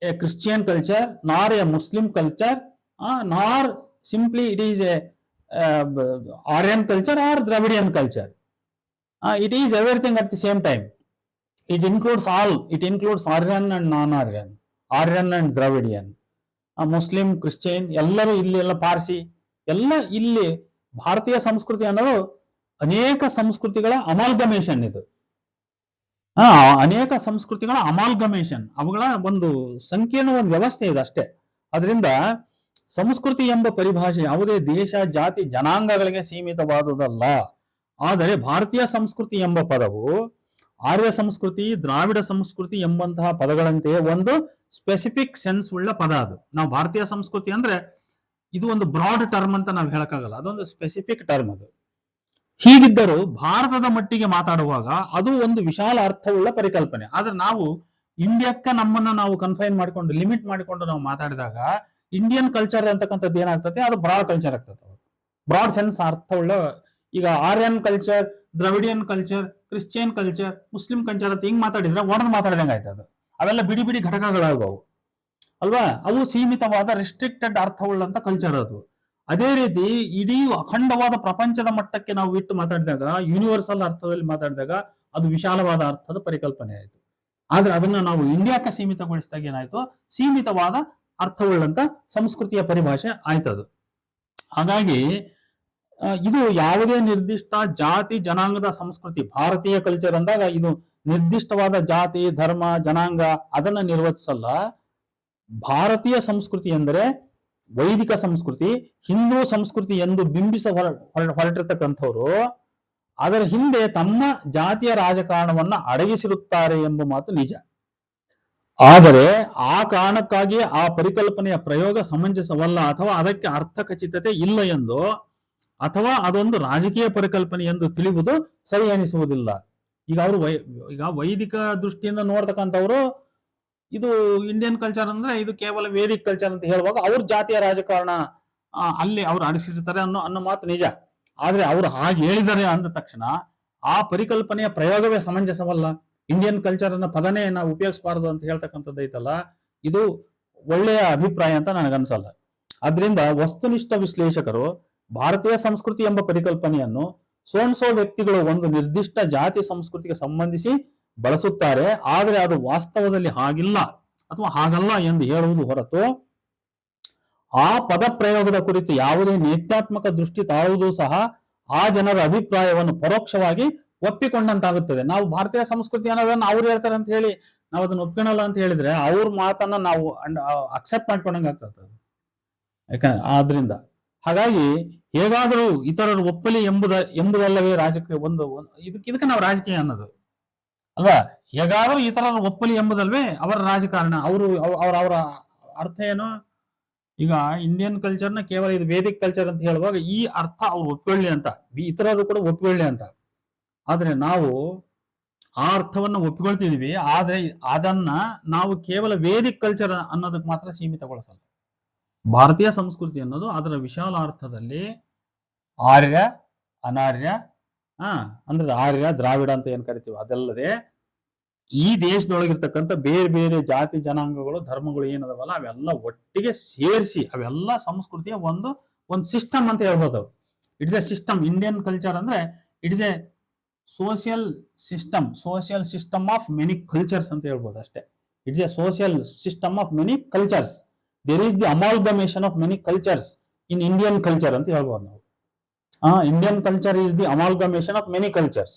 Speaker 1: ಎ ಕ್ರಿಶ್ಚಿಯನ್ ಕಲ್ಚರ್ ನಾರ್ A Muslim culture nor simply it is a Aryan culture or Dravidian culture. It is everything at the same time. It includes all. It includes Aryan and non-Aryan, Aryan and Dravidian, Muslim, Christian, ಎಲ್ಲರೂ ಇಲ್ಲಿ, ಎಲ್ಲ ಪಾರ್ಸಿ, ಎಲ್ಲ ಇಲ್ಲಿ. ಭಾರತೀಯ ಸಂಸ್ಕೃತಿ ಅನ್ನೋದು ಅನೇಕ ಸಂಸ್ಕೃತಿಗಳ ಅಮಾಲ್ಗಮೇಷನ್ ಇದು. ಆ, ಅನೇಕ ಸಂಸ್ಕೃತಿಗಳ ಅಮಾಲ್ಗಮೇಷನ್, ಅವುಗಳ ಒಂದು ಸಂಕೀರ್ಣ ಒಂದು ವ್ಯವಸ್ಥೆ ಇದೆ ಅಷ್ಟೇ. ಅದರಿಂದ ಸಂಸ್ಕೃತಿ ಎಂಬ ಪರಿಭಾಷೆ ಯಾವುದೇ ದೇಶ, ಜಾತಿ, ಜನಾಂಗಗಳಿಗೆ ಸೀಮಿತವಾದುದಲ್ಲ. ಆದರೆ ಭಾರತೀಯ ಸಂಸ್ಕೃತಿ ಎಂಬ ಪದವು ಆರ್ಯ ಸಂಸ್ಕೃತಿ, ದ್ರಾವಿಡ ಸಂಸ್ಕೃತಿ ಎಂಬಂತಹ ಪದಗಳಂತೆಯೇ ಒಂದು ಸ್ಪೆಸಿಫಿಕ್ ಸೆನ್ಸ್ ಉಳ್ಳ ಪದ. ಅದು ನಾವು ಭಾರತೀಯ ಸಂಸ್ಕೃತಿ ಅಂದ್ರೆ ಇದು ಒಂದು ಬ್ರಾಡ್ ಟರ್ಮ್ ಅಂತ ನಾವು ಹೇಳಕ್ಕಾಗಲ್ಲ, ಅದೊಂದು ಸ್ಪೆಸಿಫಿಕ್ ಟರ್ಮ್ ಅದು. ಹೀಗಿದ್ದರೂ ಭಾರತದ ಮಟ್ಟಿಗೆ ಮಾತಾಡುವಾಗ ಅದು ಒಂದು ವಿಶಾಲ ಅರ್ಥವುಳ್ಳ ಪರಿಕಲ್ಪನೆ. ಆದ್ರೆ ನಾವು ಇಂಡಿಯಾಕ್ಕೆ ನಮ್ಮನ್ನ ನಾವು ಕನ್ಫೈನ್ ಮಾಡಿಕೊಂಡು, ಲಿಮಿಟ್ ಮಾಡಿಕೊಂಡು ನಾವು ಮಾತಾಡಿದಾಗ ಇಂಡಿಯನ್ ಕಲ್ಚರ್ ಅಂತಕ್ಕಂಥದ್ದು ಏನಾಗ್ತದೆ, ಅದು ಬ್ರಾಡ್ ಕಲ್ಚರ್ ಆಗ್ತದೆ, ಬ್ರಾಡ್ ಸೆನ್ಸ್ ಅರ್ಥವುಳ್ಳ. ಈಗ Aryan culture, ದ್ರವಿಡಿಯನ್ culture, Christian culture, Muslim culture ಅಂತ ಹಿಂಗ್ ಮಾತಾಡಿದ್ರೆ ಒಡೆದು ಮಾತಾಡಿದಂಗೆ ಆಯ್ತದ. ಅವೆಲ್ಲ ಬಿಡಿ ಬಿಡಿ ಘಟಕಗಳಾಗವು ಅಲ್ವಾ. ಅವು ಸೀಮಿತವಾದ ರಿಸ್ಟ್ರಿಕ್ಟೆಡ್ ಅರ್ಥವುಳ್ಳಂತ ಕಲ್ಚರ್ ಅದು. ಅದೇ ರೀತಿ ಇಡೀ ಅಖಂಡವಾದ ಪ್ರಪಂಚದ ಮಟ್ಟಕ್ಕೆ ನಾವು ಇಟ್ಟು ಮಾತಾಡಿದಾಗ, ಯೂನಿವರ್ಸಲ್ ಅರ್ಥದಲ್ಲಿ ಮಾತಾಡಿದಾಗ ಅದು ವಿಶಾಲವಾದ ಅರ್ಥದ ಪರಿಕಲ್ಪನೆ ಆಯಿತು. ಆದ್ರೆ ಅದನ್ನ ನಾವು ಇಂಡಿಯಾಕ್ಕೆ ಸೀಮಿತಗೊಳಿಸಿದಾಗ ಏನಾಯ್ತು, ಸೀಮಿತವಾದ ಅರ್ಥವುಳ್ಳಂತ ಸಂಸ್ಕೃತಿಯ ಪರಿಭಾಷೆ ಆಯ್ತದು. ಹಾಗಾಗಿ ಇದು ಯಾವುದೇ ನಿರ್ದಿಷ್ಟ ಜಾತಿ ಜನಾಂಗದ ಸಂಸ್ಕೃತಿ, ಭಾರತೀಯ ಕಲ್ಚರ್ ಅಂದಾಗ ಇದು ನಿರ್ದಿಷ್ಟವಾದ ಜಾತಿ, ಧರ್ಮ, ಜನಾಂಗ ಅದನ್ನ ನಿರ್ವಚಿಸಲ್ಲ. ಭಾರತೀಯ ಸಂಸ್ಕೃತಿ ಎಂದರೆ ವೈದಿಕ ಸಂಸ್ಕೃತಿ, ಹಿಂದೂ ಸಂಸ್ಕೃತಿ ಎಂದು ಬಿಂಬಿಸ ಹೊರಟಿರ್ತಕ್ಕಂಥವ್ರು ಅದರ ಹಿಂದೆ ತಮ್ಮ ಜಾತಿಯ ರಾಜಕಾರಣವನ್ನ ಅಡಗಿಸಿರುತ್ತಾರೆ ಎಂಬ ಮಾತು ನಿಜ. ಆದರೆ ಆ ಕಾರಣಕ್ಕಾಗಿ ಆ ಪರಿಕಲ್ಪನೆಯ ಪ್ರಯೋಗ ಸಮಂಜಸವಲ್ಲ, ಅಥವಾ ಅದಕ್ಕೆ ಅರ್ಥ ಖಚಿತತೆ ಇಲ್ಲ ಎಂದು, ಅಥವಾ ಅದೊಂದು ರಾಜಕೀಯ ಪರಿಕಲ್ಪನೆ ಎಂದು ತಿಳಿಯುವುದು ಸರಿ ಅನಿಸುವುದಿಲ್ಲ. ಈಗ ಅವರು ಈಗ ವೈದಿಕ ದೃಷ್ಟಿಯಿಂದ ನೋಡ್ತಕ್ಕಂಥವ್ರು ಇದು ಇಂಡಿಯನ್ ಕಲ್ಚರ್ ಅಂದ್ರೆ ಇದು ಕೇವಲ ವೇದಿಕ್ ಕಲ್ಚರ್ ಅಂತ ಹೇಳುವಾಗ ಅವ್ರ ಜಾತಿಯ ರಾಜಕಾರಣ ಅಲ್ಲಿ ಅವ್ರು ಅಡಿಸಿರ್ತಾರೆ ಅನ್ನೋ ಮಾತು ನಿಜ. ಆದ್ರೆ ಅವ್ರು ಹಾಗೆ ಹೇಳಿದ್ದಾರೆ ಅಂದ ತಕ್ಷಣ ಆ ಪರಿಕಲ್ಪನೆಯ ಪ್ರಯೋಗವೇ ಸಮಂಜಸವಲ್ಲ, ಇಂಡಿಯನ್ ಕಲ್ಚರ್ ಅನ್ನ ಪದನೇ ನಾವು ಉಪಯೋಗಿಸಬಾರದು ಅಂತ ಹೇಳ್ತಕ್ಕಂಥದ್ದು ಐತಲ್ಲ, ಇದು ಒಳ್ಳೆಯ ಅಭಿಪ್ರಾಯ ಅಂತ ನನಗನ್ಸಲ್ಲ. ಆದ್ರಿಂದ ವಸ್ತುನಿಷ್ಠ ವಿಶ್ಲೇಷಕರು ಭಾರತೀಯ ಸಂಸ್ಕೃತಿ ಎಂಬ ಪರಿಕಲ್ಪನೆಯನ್ನು ಸೋನ್ಸೋ ವ್ಯಕ್ತಿಗಳು ಒಂದು ನಿರ್ದಿಷ್ಟ ಜಾತಿ ಸಂಸ್ಕೃತಿಗೆ ಸಂಬಂಧಿಸಿ ಬಳಸುತ್ತಾರೆ, ಆದರೆ ಅದು ವಾಸ್ತವದಲ್ಲಿ ಹಾಗಿಲ್ಲ ಅಥವಾ ಹಾಗಲ್ಲ ಎಂದು ಹೇಳುವುದು ಹೊರತು ಆ ಪದ ಪ್ರಯೋಗದ ಕುರಿತು ಯಾವುದೇ ನೇತ್ಯಾತ್ಮಕ ದೃಷ್ಟಿ ತಾಳುವುದು ಸಹ ಆ ಜನರ ಅಭಿಪ್ರಾಯವನ್ನು ಪರೋಕ್ಷವಾಗಿ ಒಪ್ಪಿಕೊಂಡಂತಾಗುತ್ತದೆ. ನಾವು ಭಾರತೀಯ ಸಂಸ್ಕೃತಿ ಅನ್ನೋದನ್ನ ಅವ್ರು ಹೇಳ್ತಾರೆ ಅಂತ ಹೇಳಿ ನಾವು ಅದನ್ನ ಒಪ್ಪಿಕೊಳ್ಳಲ್ಲ ಅಂತ ಹೇಳಿದ್ರೆ ಅವ್ರ ಮಾತನ್ನ ನಾವು ಅಕ್ಸೆಪ್ಟ್ ಮಾಡ್ಕೊಂಡಂಗೆ ಆಗ್ತದೆ. ಆದ್ರಿಂದ ಹಾಗಾಗಿ ಹೇಗಾದರೂ ಇತರರು ಒಪ್ಪಲಿ ಎಂಬುದಲ್ಲವೇ ರಾಜಕೀಯ ಇದಕ್ಕೆ ನಾವು ರಾಜಕೀಯ ಅನ್ನೋದು ಅಲ್ವಾ. ಹೇಗಾದರೂ ಇತರರು ಒಪ್ಪಲಿ ಎಂಬುದಲ್ವೇ ಅವರ ರಾಜಕಾರಣ. ಅವರ ಅರ್ಥ ಏನು, ಈಗ ಇಂಡಿಯನ್ ಕಲ್ಚರ್ನ ಕೇವಲ ಇದು ವೇದಿಕ್ ಕಲ್ಚರ್ ಅಂತ ಹೇಳುವಾಗ ಈ ಅರ್ಥ ಅವ್ರು ಒಪ್ಕೊಳ್ಳಿ ಅಂತ, ಇತರರು ಕೂಡ ಒಪ್ಕೊಳ್ಳಿ ಅಂತ. ಆದ್ರೆ ನಾವು ಆ ಅರ್ಥವನ್ನು ಒಪ್ಪಿಕೊಳ್ತಿದೀವಿ, ಆದ್ರೆ ಅದನ್ನ ನಾವು ಕೇವಲ ವೇದಿಕ್ ಕಲ್ಚರ್ ಅನ್ನೋದಕ್ಕೆ ಮಾತ್ರ ಸೀಮಿತಗೊಳಿಸಲ್ಲ. ಭಾರತೀಯ ಸಂಸ್ಕೃತಿ ಅನ್ನೋದು ಅದರ ವಿಶಾಲ ಅರ್ಥದಲ್ಲಿ ಆರ್ಯ, ಅನಾರ್ಯ, ಅಂದ್ರೆ ಆರ್ಯ, ದ್ರಾವಿಡ ಅಂತ ಏನ್ ಕರಿತೀವಿ ಅದಲ್ಲದೆ ಈ ದೇಶದೊಳಗಿರ್ತಕ್ಕಂಥ ಬೇರೆ ಬೇರೆ ಜಾತಿ ಜನಾಂಗಗಳು, ಧರ್ಮಗಳು ಏನದವಲ್ಲ ಅವೆಲ್ಲ ಒಟ್ಟಿಗೆ ಸೇರಿಸಿ ಅವೆಲ್ಲ ಸಂಸ್ಕೃತಿಯ ಒಂದು ಸಿಸ್ಟಮ್ ಅಂತ ಹೇಳ್ಬೋದು. It's a system. Indian culture ಅಂದ್ರೆ it's a social system of many cultures ಅಂತ ಹೇಳ್ಬೋದು ಅಷ್ಟೇ. It's a social system of many cultures. There is the amalgamation of many cultures in Indian culture ಅಂತ ಹೇಳ್ಬೋದು ನಾವು. Indian culture is the amalgamation of many cultures.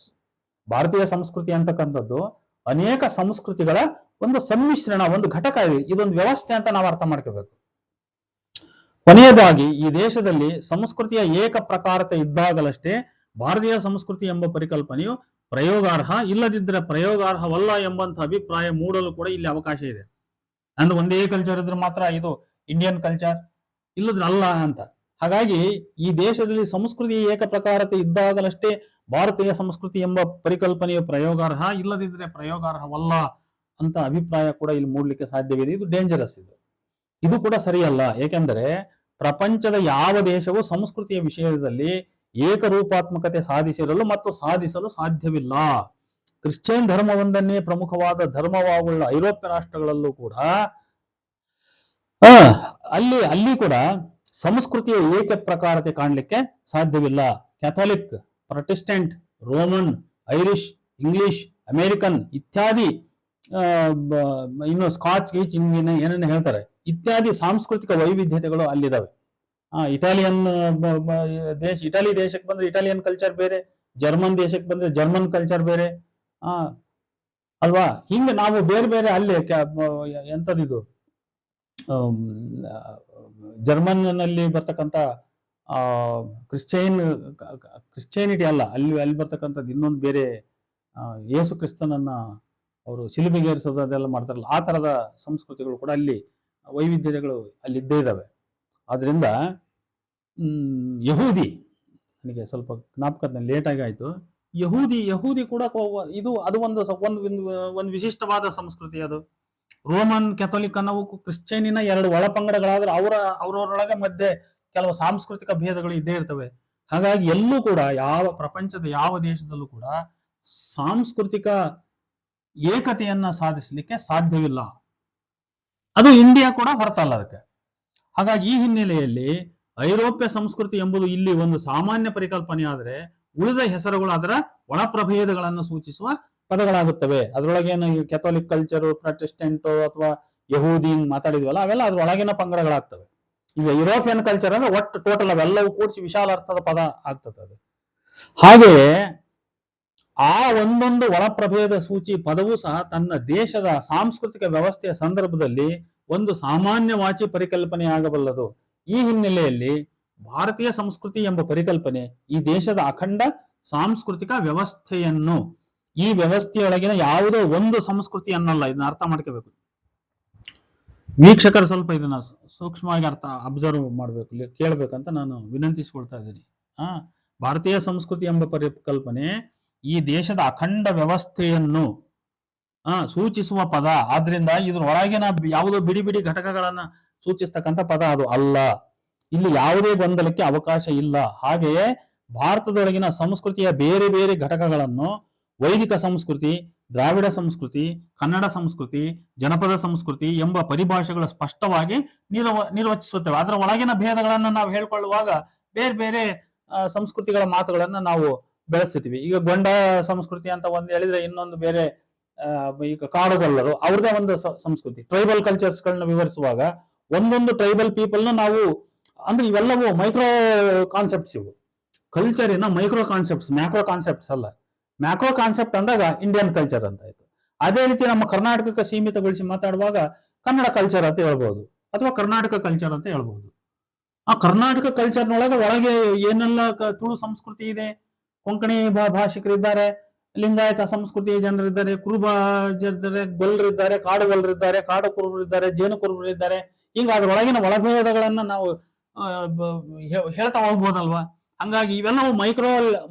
Speaker 1: ಭಾರತೀಯ ಸಂಸ್ಕೃತಿ ಅಂತಕ್ಕಂಥದ್ದು ಅನೇಕ ಸಂಸ್ಕೃತಿಗಳ ಒಂದು ಸಮ್ಮಿಶ್ರಣ, ಒಂದು ಘಟಕ ಇದೆ. ಇದೊಂದು ವ್ಯವಸ್ಥೆ ಅಂತ ನಾವು ಅರ್ಥ ಮಾಡ್ಕೋಬೇಕು. ಕೊನೆಯದಾಗಿ ಈ ದೇಶದಲ್ಲಿ ಸಂಸ್ಕೃತಿಯ ಏಕ ಪ್ರಕಾರತೆ ಇದ್ದಾಗಲಷ್ಟೇ ಭಾರತೀಯ ಸಂಸ್ಕೃತಿ ಎಂಬ ಪರಿಕಲ್ಪನೆಯು ಪ್ರಯೋಗಾರ್ಹ, ಇಲ್ಲದಿದ್ದರೆ ಪ್ರಯೋಗಾರ್ಹವಲ್ಲ ಎಂಬಂತ ಅಭಿಪ್ರಾಯ ಮೂಡಲು ಕೂಡ ಇಲ್ಲಿ ಅವಕಾಶ ಇದೆ. ಅಂದ್ರೆ ಒಂದೇ ಕಲ್ಚರ್ ಇದ್ರೆ ಮಾತ್ರ ಇದು ಇಂಡಿಯನ್ ಕಲ್ಚರ್, ಇಲ್ಲದ್ರೆ ಅಲ್ಲ ಅಂತ. ಹಾಗಾಗಿ ಈ ದೇಶದಲ್ಲಿ ಸಂಸ್ಕೃತಿ ಏಕ ಪ್ರಕಾರತೆ ಇದ್ದಾಗಲಷ್ಟೇ ಭಾರತೀಯ ಸಂಸ್ಕೃತಿ ಎಂಬ ಪರಿಕಲ್ಪನೆಯು ಪ್ರಯೋಗಾರ್ಹ, ಇಲ್ಲದಿದ್ರೆ ಪ್ರಯೋಗಾರ್ಹವಲ್ಲ ಅಂತ ಅಭಿಪ್ರಾಯ ಕೂಡ ಇಲ್ಲಿ ಮೂಡಲಿಕ್ಕೆ ಸಾಧ್ಯವಿದೆ. ಇದು ಡೇಂಜರಸ್. ಇದು ಕೂಡ ಸರಿಯಲ್ಲ. ಏಕೆಂದರೆ ಪ್ರಪಂಚದ ಯಾವ ದೇಶವೂ ಸಂಸ್ಕೃತಿಯ ವಿಷಯದಲ್ಲಿ ಏಕರೂಪಾತ್ಮಕತೆ ಸಾಧಿಸಿರಲು ಮತ್ತು ಸಾಧಿಸಲು ಸಾಧ್ಯವಿಲ್ಲ. ಕ್ರಿಶ್ಚಿಯನ್ ಧರ್ಮವೊಂದನ್ನೇ ಪ್ರಮುಖವಾದ ಧರ್ಮವಾಗುಳ್ಳ ಐರೋಪ್ಯ ರಾಷ್ಟ್ರಗಳಲ್ಲೂ ಕೂಡ ಅಲ್ಲಿ ಕೂಡ ಸಂಸ್ಕೃತಿಯ ಏಕ ಪ್ರಕಾರತೆ ಕಾಣಲಿಕ್ಕೆ ಸಾಧ್ಯವಿಲ್ಲ. Catholic, Protestant, Roman, Irish, English, American ಇತ್ಯಾದಿ, ಇನ್ನು ಸ್ಕಾಚ್ ಗೀಚ್ ಏನನ್ನ ಹೇಳ್ತಾರೆ, ಇತ್ಯಾದಿ ಸಾಂಸ್ಕೃತಿಕ ವೈವಿಧ್ಯತೆಗಳು ಅಲ್ಲಿದ್ದಾವೆ. ಇಟಾಲಿಯನ್ ಇಟಲಿ ದೇಶಕ್ಕೆ ಬಂದ್ರೆ ಇಟಾಲಿಯನ್ ಕಲ್ಚರ್ ಬೇರೆ, ಜರ್ಮನ್ ದೇಶಕ್ಕೆ ಬಂದ್ರೆ ಜರ್ಮನ್ ಕಲ್ಚರ್ ಬೇರೆ, ಅಲ್ವಾ? ಹಿಂಗೆ ನಾವು ಬೇರೆ ಬೇರೆ ಅಲ್ಲಿ ಎಂತದಿದು ಜರ್ಮನ್ನಲ್ಲಿ ಬರ್ತಕ್ಕಂಥ ಆ ಕ್ರಿಶ್ಚಿಯಾನಿಟಿ ಅಲ್ಲ, ಅಲ್ಲಿ ಬರ್ತಕ್ಕಂಥದ್ದು ಇನ್ನೊಂದು ಬೇರೆ, ಯೇಸು ಕ್ರಿಸ್ತನನ್ನ ಅವರು ಶಿಲುಬೆಗೇರಿಸೋದು ಅದೆಲ್ಲ ಮಾಡ್ತಾರಲ್ಲ, ಆ ತರದ ಸಂಸ್ಕೃತಿಗಳು ಕೂಡ ಅಲ್ಲಿ ವೈವಿಧ್ಯತೆಗಳು ಅಲ್ಲಿ ಇದ್ದೇ ಇದ್ದಾವೆ. ಆದ್ರಿಂದ ಯಹೂದಿ, ನನಗೆ ಸ್ವಲ್ಪ ಜ್ಞಾಪಕ ಲೇಟಾಗಿ ಆಯ್ತು, ಯಹೂದಿ ಕೂಡ ಅದು ಒಂದು ವಿಶಿಷ್ಟವಾದ ಸಂಸ್ಕೃತಿ. ಅದು ರೋಮನ್ ಕ್ಯಾಥೋಲಿಕ್ ಅನ್ನೋವು ಕ್ರಿಶ್ಚಿಯನಿನ ಎರಡು ಒಳಪಂಗಡಗಳಾದ್ರೆ ಅವರವರೊಳಗೆ ಮಧ್ಯೆ ಕೆಲವು ಸಾಂಸ್ಕೃತಿಕ ಭೇದಗಳು ಇದ್ದೇ ಇರ್ತವೆ. ಹಾಗಾಗಿ ಎಲ್ಲೂ ಕೂಡ ಪ್ರಪಂಚದ ಯಾವ ದೇಶದಲ್ಲೂ ಕೂಡ ಸಾಂಸ್ಕೃತಿಕ ಏಕತೆಯನ್ನ ಸಾಧಿಸಲಿಕ್ಕೆ ಸಾಧ್ಯವಿಲ್ಲ. ಅದು ಇಂಡಿಯಾ ಕೂಡ ಹೊರತಲ್ಲ ಅದಕ್ಕೆ. ಹಾಗಾಗಿ ಈ ಹಿನ್ನೆಲೆಯಲ್ಲಿ ಐರೋಪ್ಯ ಸಂಸ್ಕೃತಿ ಎಂಬುದು ಇಲ್ಲಿ ಒಂದು ಸಾಮಾನ್ಯ ಪರಿಕಲ್ಪನೆ ಆದರೆ, ಉಳಿದ ಹೆಸರುಗಳು ಅದರ ಒಳ ಪ್ರಭೇದಗಳನ್ನು ಸೂಚಿಸುವ ಪದಗಳಾಗುತ್ತವೆ. ಅದರೊಳಗೇನು ಕ್ಯಾಥೋಲಿಕ್ ಕಲ್ಚರು, ಪ್ರೊಟೆಸ್ಟೆಂಟು ಅಥವಾ ಯಹೂದಿ ಮಾತಾಡಿದ್ವಲ್ಲ, ಅವೆಲ್ಲ ಅದ್ರ ಒಳಗಿನ ಪಂಗಡಗಳಾಗ್ತವೆ. ಈಗ ಯುರೋಪಿಯನ್ ಕಲ್ಚರ್ ಅಂದ್ರೆ ಒಟ್ಟು ಟೋಟಲ್ ಅವೆಲ್ಲವೂ ಕೂಡಿಸಿ ವಿಶಾಲ ಅರ್ಥದ ಪದ ಆಗ್ತದೆ ಅದು. ಹಾಗೆಯೇ ಆ ಒಂದೊಂದು ಒಳಪ್ರಭೇದ ಸೂಚಿ ಪದವೂ ಸಹ ತನ್ನ ದೇಶದ ಸಾಂಸ್ಕೃತಿಕ ವ್ಯವಸ್ಥೆಯ ಸಂದರ್ಭದಲ್ಲಿ ಒಂದು ಸಾಮಾನ್ಯವಾಚಿ ಪರಿಕಲ್ಪನೆ ಆಗಬಲ್ಲದು. ಈ ಹಿನ್ನೆಲೆಯಲ್ಲಿ ಭಾರತೀಯ ಸಂಸ್ಕೃತಿ ಎಂಬ ಪರಿಕಲ್ಪನೆ ಈ ದೇಶದ ಅಖಂಡ ಸಾಂಸ್ಕೃತಿಕ ವ್ಯವಸ್ಥೆಯನ್ನು, ಈ ವ್ಯವಸ್ಥೆಯೊಳಗಿನ ಯಾವುದೋ ಒಂದು ಸಂಸ್ಕೃತಿ ಅನ್ನಲ್ಲ, ಇದನ್ನ ಅರ್ಥ ಮಾಡ್ಕೋಬೇಕು. ವೀಕ್ಷಕರು ಸ್ವಲ್ಪ ಇದನ್ನ ಸೂಕ್ಷ್ಮವಾಗಿ ಅಬ್ಸರ್ವ್ ಮಾಡಬೇಕು, ಕೇಳಬೇಕಂತ ನಾನು ವಿನಂತಿಸಿಕೊಳ್ತಾ ಇದ್ದೀನಿ. ಭಾರತೀಯ ಸಂಸ್ಕೃತಿ ಎಂಬ ಪರಿಕಲ್ಪನೆ ಈ ದೇಶದ ಅಖಂಡ ವ್ಯವಸ್ಥೆಯನ್ನು ಸೂಚಿಸುವ ಪದ. ಆದ್ರಿಂದ ಇದ್ರ ಒಳಗಿನ ಯಾವುದೋ ಬಿಡಿ ಬಿಡಿ ಘಟಕಗಳನ್ನ ಸೂಚಿಸ್ತಕ್ಕಂಥ ಪದ ಅದು ಅಲ್ಲ. ಇಲ್ಲಿ ಯಾವುದೇ ಗೊಂದಲಕ್ಕೆ ಅವಕಾಶ ಇಲ್ಲ. ಹಾಗೆಯೇ ಭಾರತದೊಳಗಿನ ಸಂಸ್ಕೃತಿಯ ಬೇರೆ ಬೇರೆ ಘಟಕಗಳನ್ನು ವೈದಿಕ ಸಂಸ್ಕೃತಿ, ದ್ರಾವಿಡ ಸಂಸ್ಕೃತಿ, ಕನ್ನಡ ಸಂಸ್ಕೃತಿ, ಜನಪದ ಸಂಸ್ಕೃತಿ ಎಂಬ ಪರಿಭಾಷೆಗಳು ಸ್ಪಷ್ಟವಾಗಿ ನಿರ್ವಚಿಸುತ್ತವೆ. ಅದರ ಒಳಗಿನ ಭೇದಗಳನ್ನು ನಾವು ಹೇಳ್ಕೊಳ್ಳುವಾಗ ಬೇರೆ ಬೇರೆ ಸಂಸ್ಕೃತಿಗಳ ಮಾತುಗಳನ್ನ ನಾವು ಬೆಳೆಸ್ತಿದ್ವಿ. ಈಗ ಗೊಂಡ ಸಂಸ್ಕೃತಿ ಅಂತ ಒಂದು ಹೇಳಿದ್ರೆ, ಇನ್ನೊಂದು ಬೇರೆ ಈಗ ಕಾಡುಗೊಲ್ಲರು ಅವ್ರದೇ ಒಂದು ಸಂಸ್ಕೃತಿ. ಟ್ರೈಬಲ್ ಕಲ್ಚರ್ಸ್ ಗಳನ್ನ ವಿವರಿಸುವಾಗ ಒಂದೊಂದು ಟ್ರೈಬಲ್ ಪೀಪಲ್ನ ನಾವು, ಅಂದ್ರೆ ಇವೆಲ್ಲವೂ ಮೈಕ್ರೋ ಕಾನ್ಸೆಪ್ಟ್ಸ್. ಇವು ಕಲ್ಚರಿನ ಮೈಕ್ರೋ ಕಾನ್ಸೆಪ್ಟ್ಸ್, ಮ್ಯಾಕ್ರೋ ಕಾನ್ಸೆಪ್ಟ್ಸ್ ಅಲ್ಲ. ಮ್ಯಾಕ್ರೋ ಕಾನ್ಸೆಪ್ಟ್ ಅಂದಾಗ ಇಂಡಿಯನ್ ಕಲ್ಚರ್ ಅಂತ ಆಯ್ತು. ಅದೇ ರೀತಿ ನಮ್ಮ ಕರ್ನಾಟಕಕ್ಕೆ ಸೀಮಿತಗೊಳಿಸಿ ಮಾತಾಡುವಾಗ ಕನ್ನಡ ಕಲ್ಚರ್ ಅಂತ ಹೇಳ್ಬೋದು, ಅಥವಾ ಕರ್ನಾಟಕ ಕಲ್ಚರ್ ಅಂತ ಹೇಳ್ಬೋದು. ಆ ಕರ್ನಾಟಕ ಒಳಗೆ ಏನೆಲ್ಲ ತುಳು ಸಂಸ್ಕೃತಿ ಇದೆ, ಕೊಂಕಣಿ ಭಾಷಿಕರಿದ್ದಾರೆ, ಲಿಂಗಾಯತ ಸಂಸ್ಕೃತಿಯ ಜನರಿದ್ದಾರೆ, ಕುರುಬ ಜನರಿದ್ದಾರೆ, ಗೊಲ್ಲರಿದ್ದಾರೆ, ಕಾಡು ಗೊಲ್ಲರಿದ್ದಾರೆ, ಕಾಡು ಕುರುಬರಿದ್ದಾರೆ, ಜೇನು ಕುರುಬರಿದ್ದಾರೆ. ಹಿಂಗ ಅದ್ರೊಳಗಿನ ಒಳಭೇದಗಳನ್ನ ನಾವು ಹೇಳ್ತಾ ಹೋಗ್ಬೋದಲ್ವಾ. ಹಂಗಾಗಿ ಇವೆಲ್ಲವೂ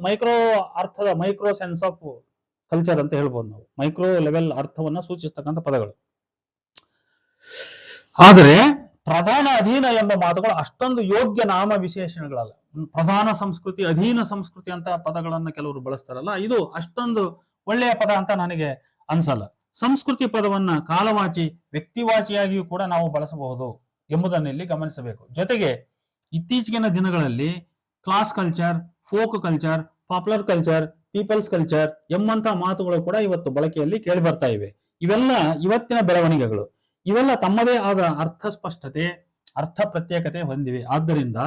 Speaker 1: ಮೈಕ್ರೋ ಅರ್ಥದ, ಮೈಕ್ರೋ ಸೆನ್ಸ್ ಆಫ್ ಕಲ್ಚರ್ ಅಂತ ಹೇಳ್ಬೋದು ನಾವು. ಮೈಕ್ರೋ ಲೆವೆಲ್ ಅರ್ಥವನ್ನ ಸೂಚಿಸ್ತಕ್ಕಂಥ ಪದಗಳು. ಆದರೆ ಪ್ರಧಾನ ಅಧೀನ ಎಂಬ ಮಾತುಗಳು ಅಷ್ಟೊಂದು ಯೋಗ್ಯ ನಾಮ ವಿಶೇಷಣಗಳಲ್ಲ. ಪ್ರಧಾನ ಸಂಸ್ಕೃತಿ, ಅಧೀನ ಸಂಸ್ಕೃತಿ ಅಂತ ಪದಗಳನ್ನ ಕೆಲವರು ಬಳಸ್ತಾರಲ್ಲ, ಇದು ಅಷ್ಟೊಂದು ಒಳ್ಳೆಯ ಪದ ಅಂತ ನನಗೆ ಅನ್ಸಲ್ಲ. ಸಂಸ್ಕೃತಿ ಪದವನ್ನ ಕಾಲವಾಚಿ, ವ್ಯಕ್ತಿವಾಚಿಯಾಗಿಯೂ ಕೂಡ ನಾವು ಬಳಸಬಹುದು ಎಂಬುದನ್ನು ಇಲ್ಲಿ ಗಮನಿಸಬೇಕು. ಜೊತೆಗೆ ಇತ್ತೀಚಿನ ದಿನಗಳಲ್ಲಿ class culture, folk culture, popular culture, people's culture ಎಂಬಂತ ಮಾತುಗಳು ಕೂಡ ಇವತ್ತು ಬಳಕೆಯಲ್ಲಿ ಕೇಳಿ ಬರ್ತಾ ಇವೆ. ಇವೆಲ್ಲ ಇವತ್ತಿನ ಬೆಳವಣಿಗೆಗಳು. ಇವೆಲ್ಲ ತಮ್ಮದೇ ಆದ ಅರ್ಥ ಸ್ಪಷ್ಟತೆ, ಅರ್ಥ ಪ್ರತ್ಯೇಕತೆ ಹೊಂದಿವೆ. ಆದ್ದರಿಂದ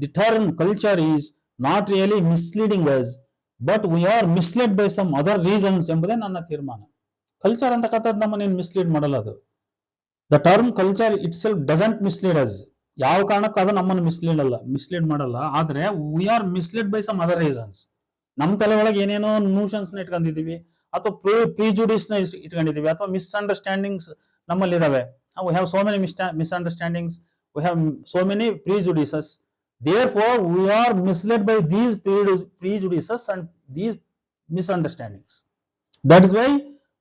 Speaker 1: the term culture is not really misleading us, but we are misled by some other reasons ಎಂಬುದೇ ನನ್ನ ತೀರ್ಮಾನ. ಕಲ್ಚರ್ ಅಂತಕ್ಕಂಥದ್ದು ನಮ್ಮನ್ನೇನು ಮಿಸ್ಲೀಡ್ ಮಾಡಲ್ಲ. ಅದು the term culture itself doesn't mislead us. ಯಾವ ಕಾರಣಕ್ಕೂ ಅದು ನಮ್ಮನ್ನು ಮಿಸ್ಲೀಡ್ ಮಾಡಲ್ಲ. ಆದ್ರೆ we are mislead by some other reasons. ನಮ್ಮ ತಲೆ ಒಳಗೆ ಏನೇನೋ ನೋಷನ್ಸ್ ನ ಇಟ್ಕೊಂಡಿದೀವಿ, ಅಥವಾ ಪ್ರಿಜುಡಿಸ್ ನ ಇಟ್ಕೊಂಡಿದೀವಿ, ಅಥವಾ ಮಿಸ್ಅಂಡರ್ಸ್ಟ್ಯಾಂಡಿಂಗ್ಸ್ ನಮ್ಮಲ್ಲಿ ಇದಾವೆ. We have so many misunderstandings, we have so many prejudices. Therefore we are misled by these prejudices and these misunderstandings. That is why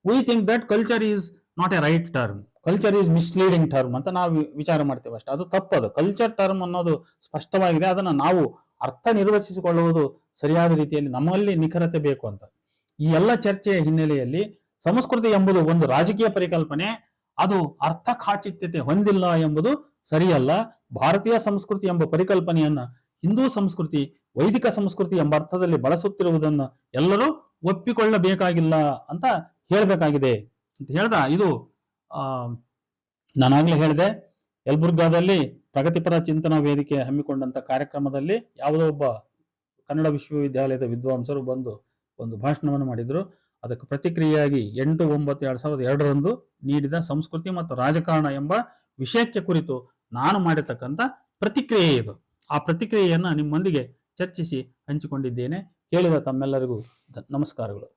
Speaker 1: we think that culture is not a right term, culture is misleading term ಅಂತ ನಾವು ವಿಚಾರ ಮಾಡ್ತೇವೆ ಅಷ್ಟೇ. ಅದು ತಪ್ಪದು. ಕಲ್ಚರ್ ಟರ್ಮ್ ಅನ್ನೋದು ಸ್ಪಷ್ಟವಾಗಿದೆ, ಅದನ್ನ ನಾವು ಅರ್ಥ ನಿರ್ವಚಿಸಿಕೊಳ್ಳುವುದು ಸರಿಯಾದ ರೀತಿಯಲ್ಲಿ ನಮ್ಮಲ್ಲಿ ನಿಖರತೆ ಬೇಕು ಅಂತ. ಈ ಎಲ್ಲ ಚರ್ಚೆಯ ಹಿನ್ನೆಲೆಯಲ್ಲಿ ಸಂಸ್ಕೃತಿ ಎಂಬುದು ಒಂದು ರಾಜಕೀಯ ಪರಿಕಲ್ಪನೆ, ಅದು ಅರ್ಥ ಖಾಚಿತ್ಯತೆ ಹೊಂದಿಲ್ಲ ಎಂಬುದು ಸರಿಯಲ್ಲ. ಭಾರತೀಯ ಸಂಸ್ಕೃತಿ ಎಂಬ ಪರಿಕಲ್ಪನೆಯನ್ನ ಹಿಂದೂ ಸಂಸ್ಕೃತಿ, ವೈದಿಕ ಸಂಸ್ಕೃತಿ ಎಂಬ ಅರ್ಥದಲ್ಲಿ ಬಳಸುತ್ತಿರುವುದನ್ನು ಎಲ್ಲರೂ ಒಪ್ಪಿಕೊಳ್ಳಬೇಕಾಗಿಲ್ಲ ಅಂತ ಹೇಳಬೇಕಾಗಿದೆ ಅಂತ ಹೇಳ್ದ. ಇದು ನಾನಾಗ್ಲೇ ಹೇಳಿದೆ, ಯಲಬುರ್ಗಾದಲ್ಲಿ ಪ್ರಗತಿಪರ ಚಿಂತನಾ ವೇದಿಕೆ ಹಮ್ಮಿಕೊಂಡಂತ ಕಾರ್ಯಕ್ರಮದಲ್ಲಿ ಯಾವುದೋ ಒಬ್ಬ ಕನ್ನಡ ವಿಶ್ವವಿದ್ಯಾಲಯದ ವಿದ್ವಾಂಸರು ಬಂದು ಒಂದು ಭಾಷಣವನ್ನು ಮಾಡಿದ್ರು. ಅದಕ್ಕೆ ಪ್ರತಿಕ್ರಿಯೆಯಾಗಿ 8/9/2002 ನೀಡಿದ ಸಂಸ್ಕೃತಿ ಮತ್ತು ರಾಜಕಾರಣ ಎಂಬ ವಿಷಯಕ್ಕೆ ಕುರಿತು ನಾನು ಮಾಡಿರ್ತಕ್ಕಂಥ ಪ್ರತಿಕ್ರಿಯೆ ಇದು. ಆ ಪ್ರತಿಕ್ರಿಯೆಯನ್ನು ನಿಮ್ಮೊಂದಿಗೆ ಚರ್ಚಿಸಿ ಹಂಚಿಕೊಂಡಿದ್ದೇನೆ. ಕೇಳಿದ ತಮ್ಮೆಲ್ಲರಿಗೂ ನಮಸ್ಕಾರಗಳು.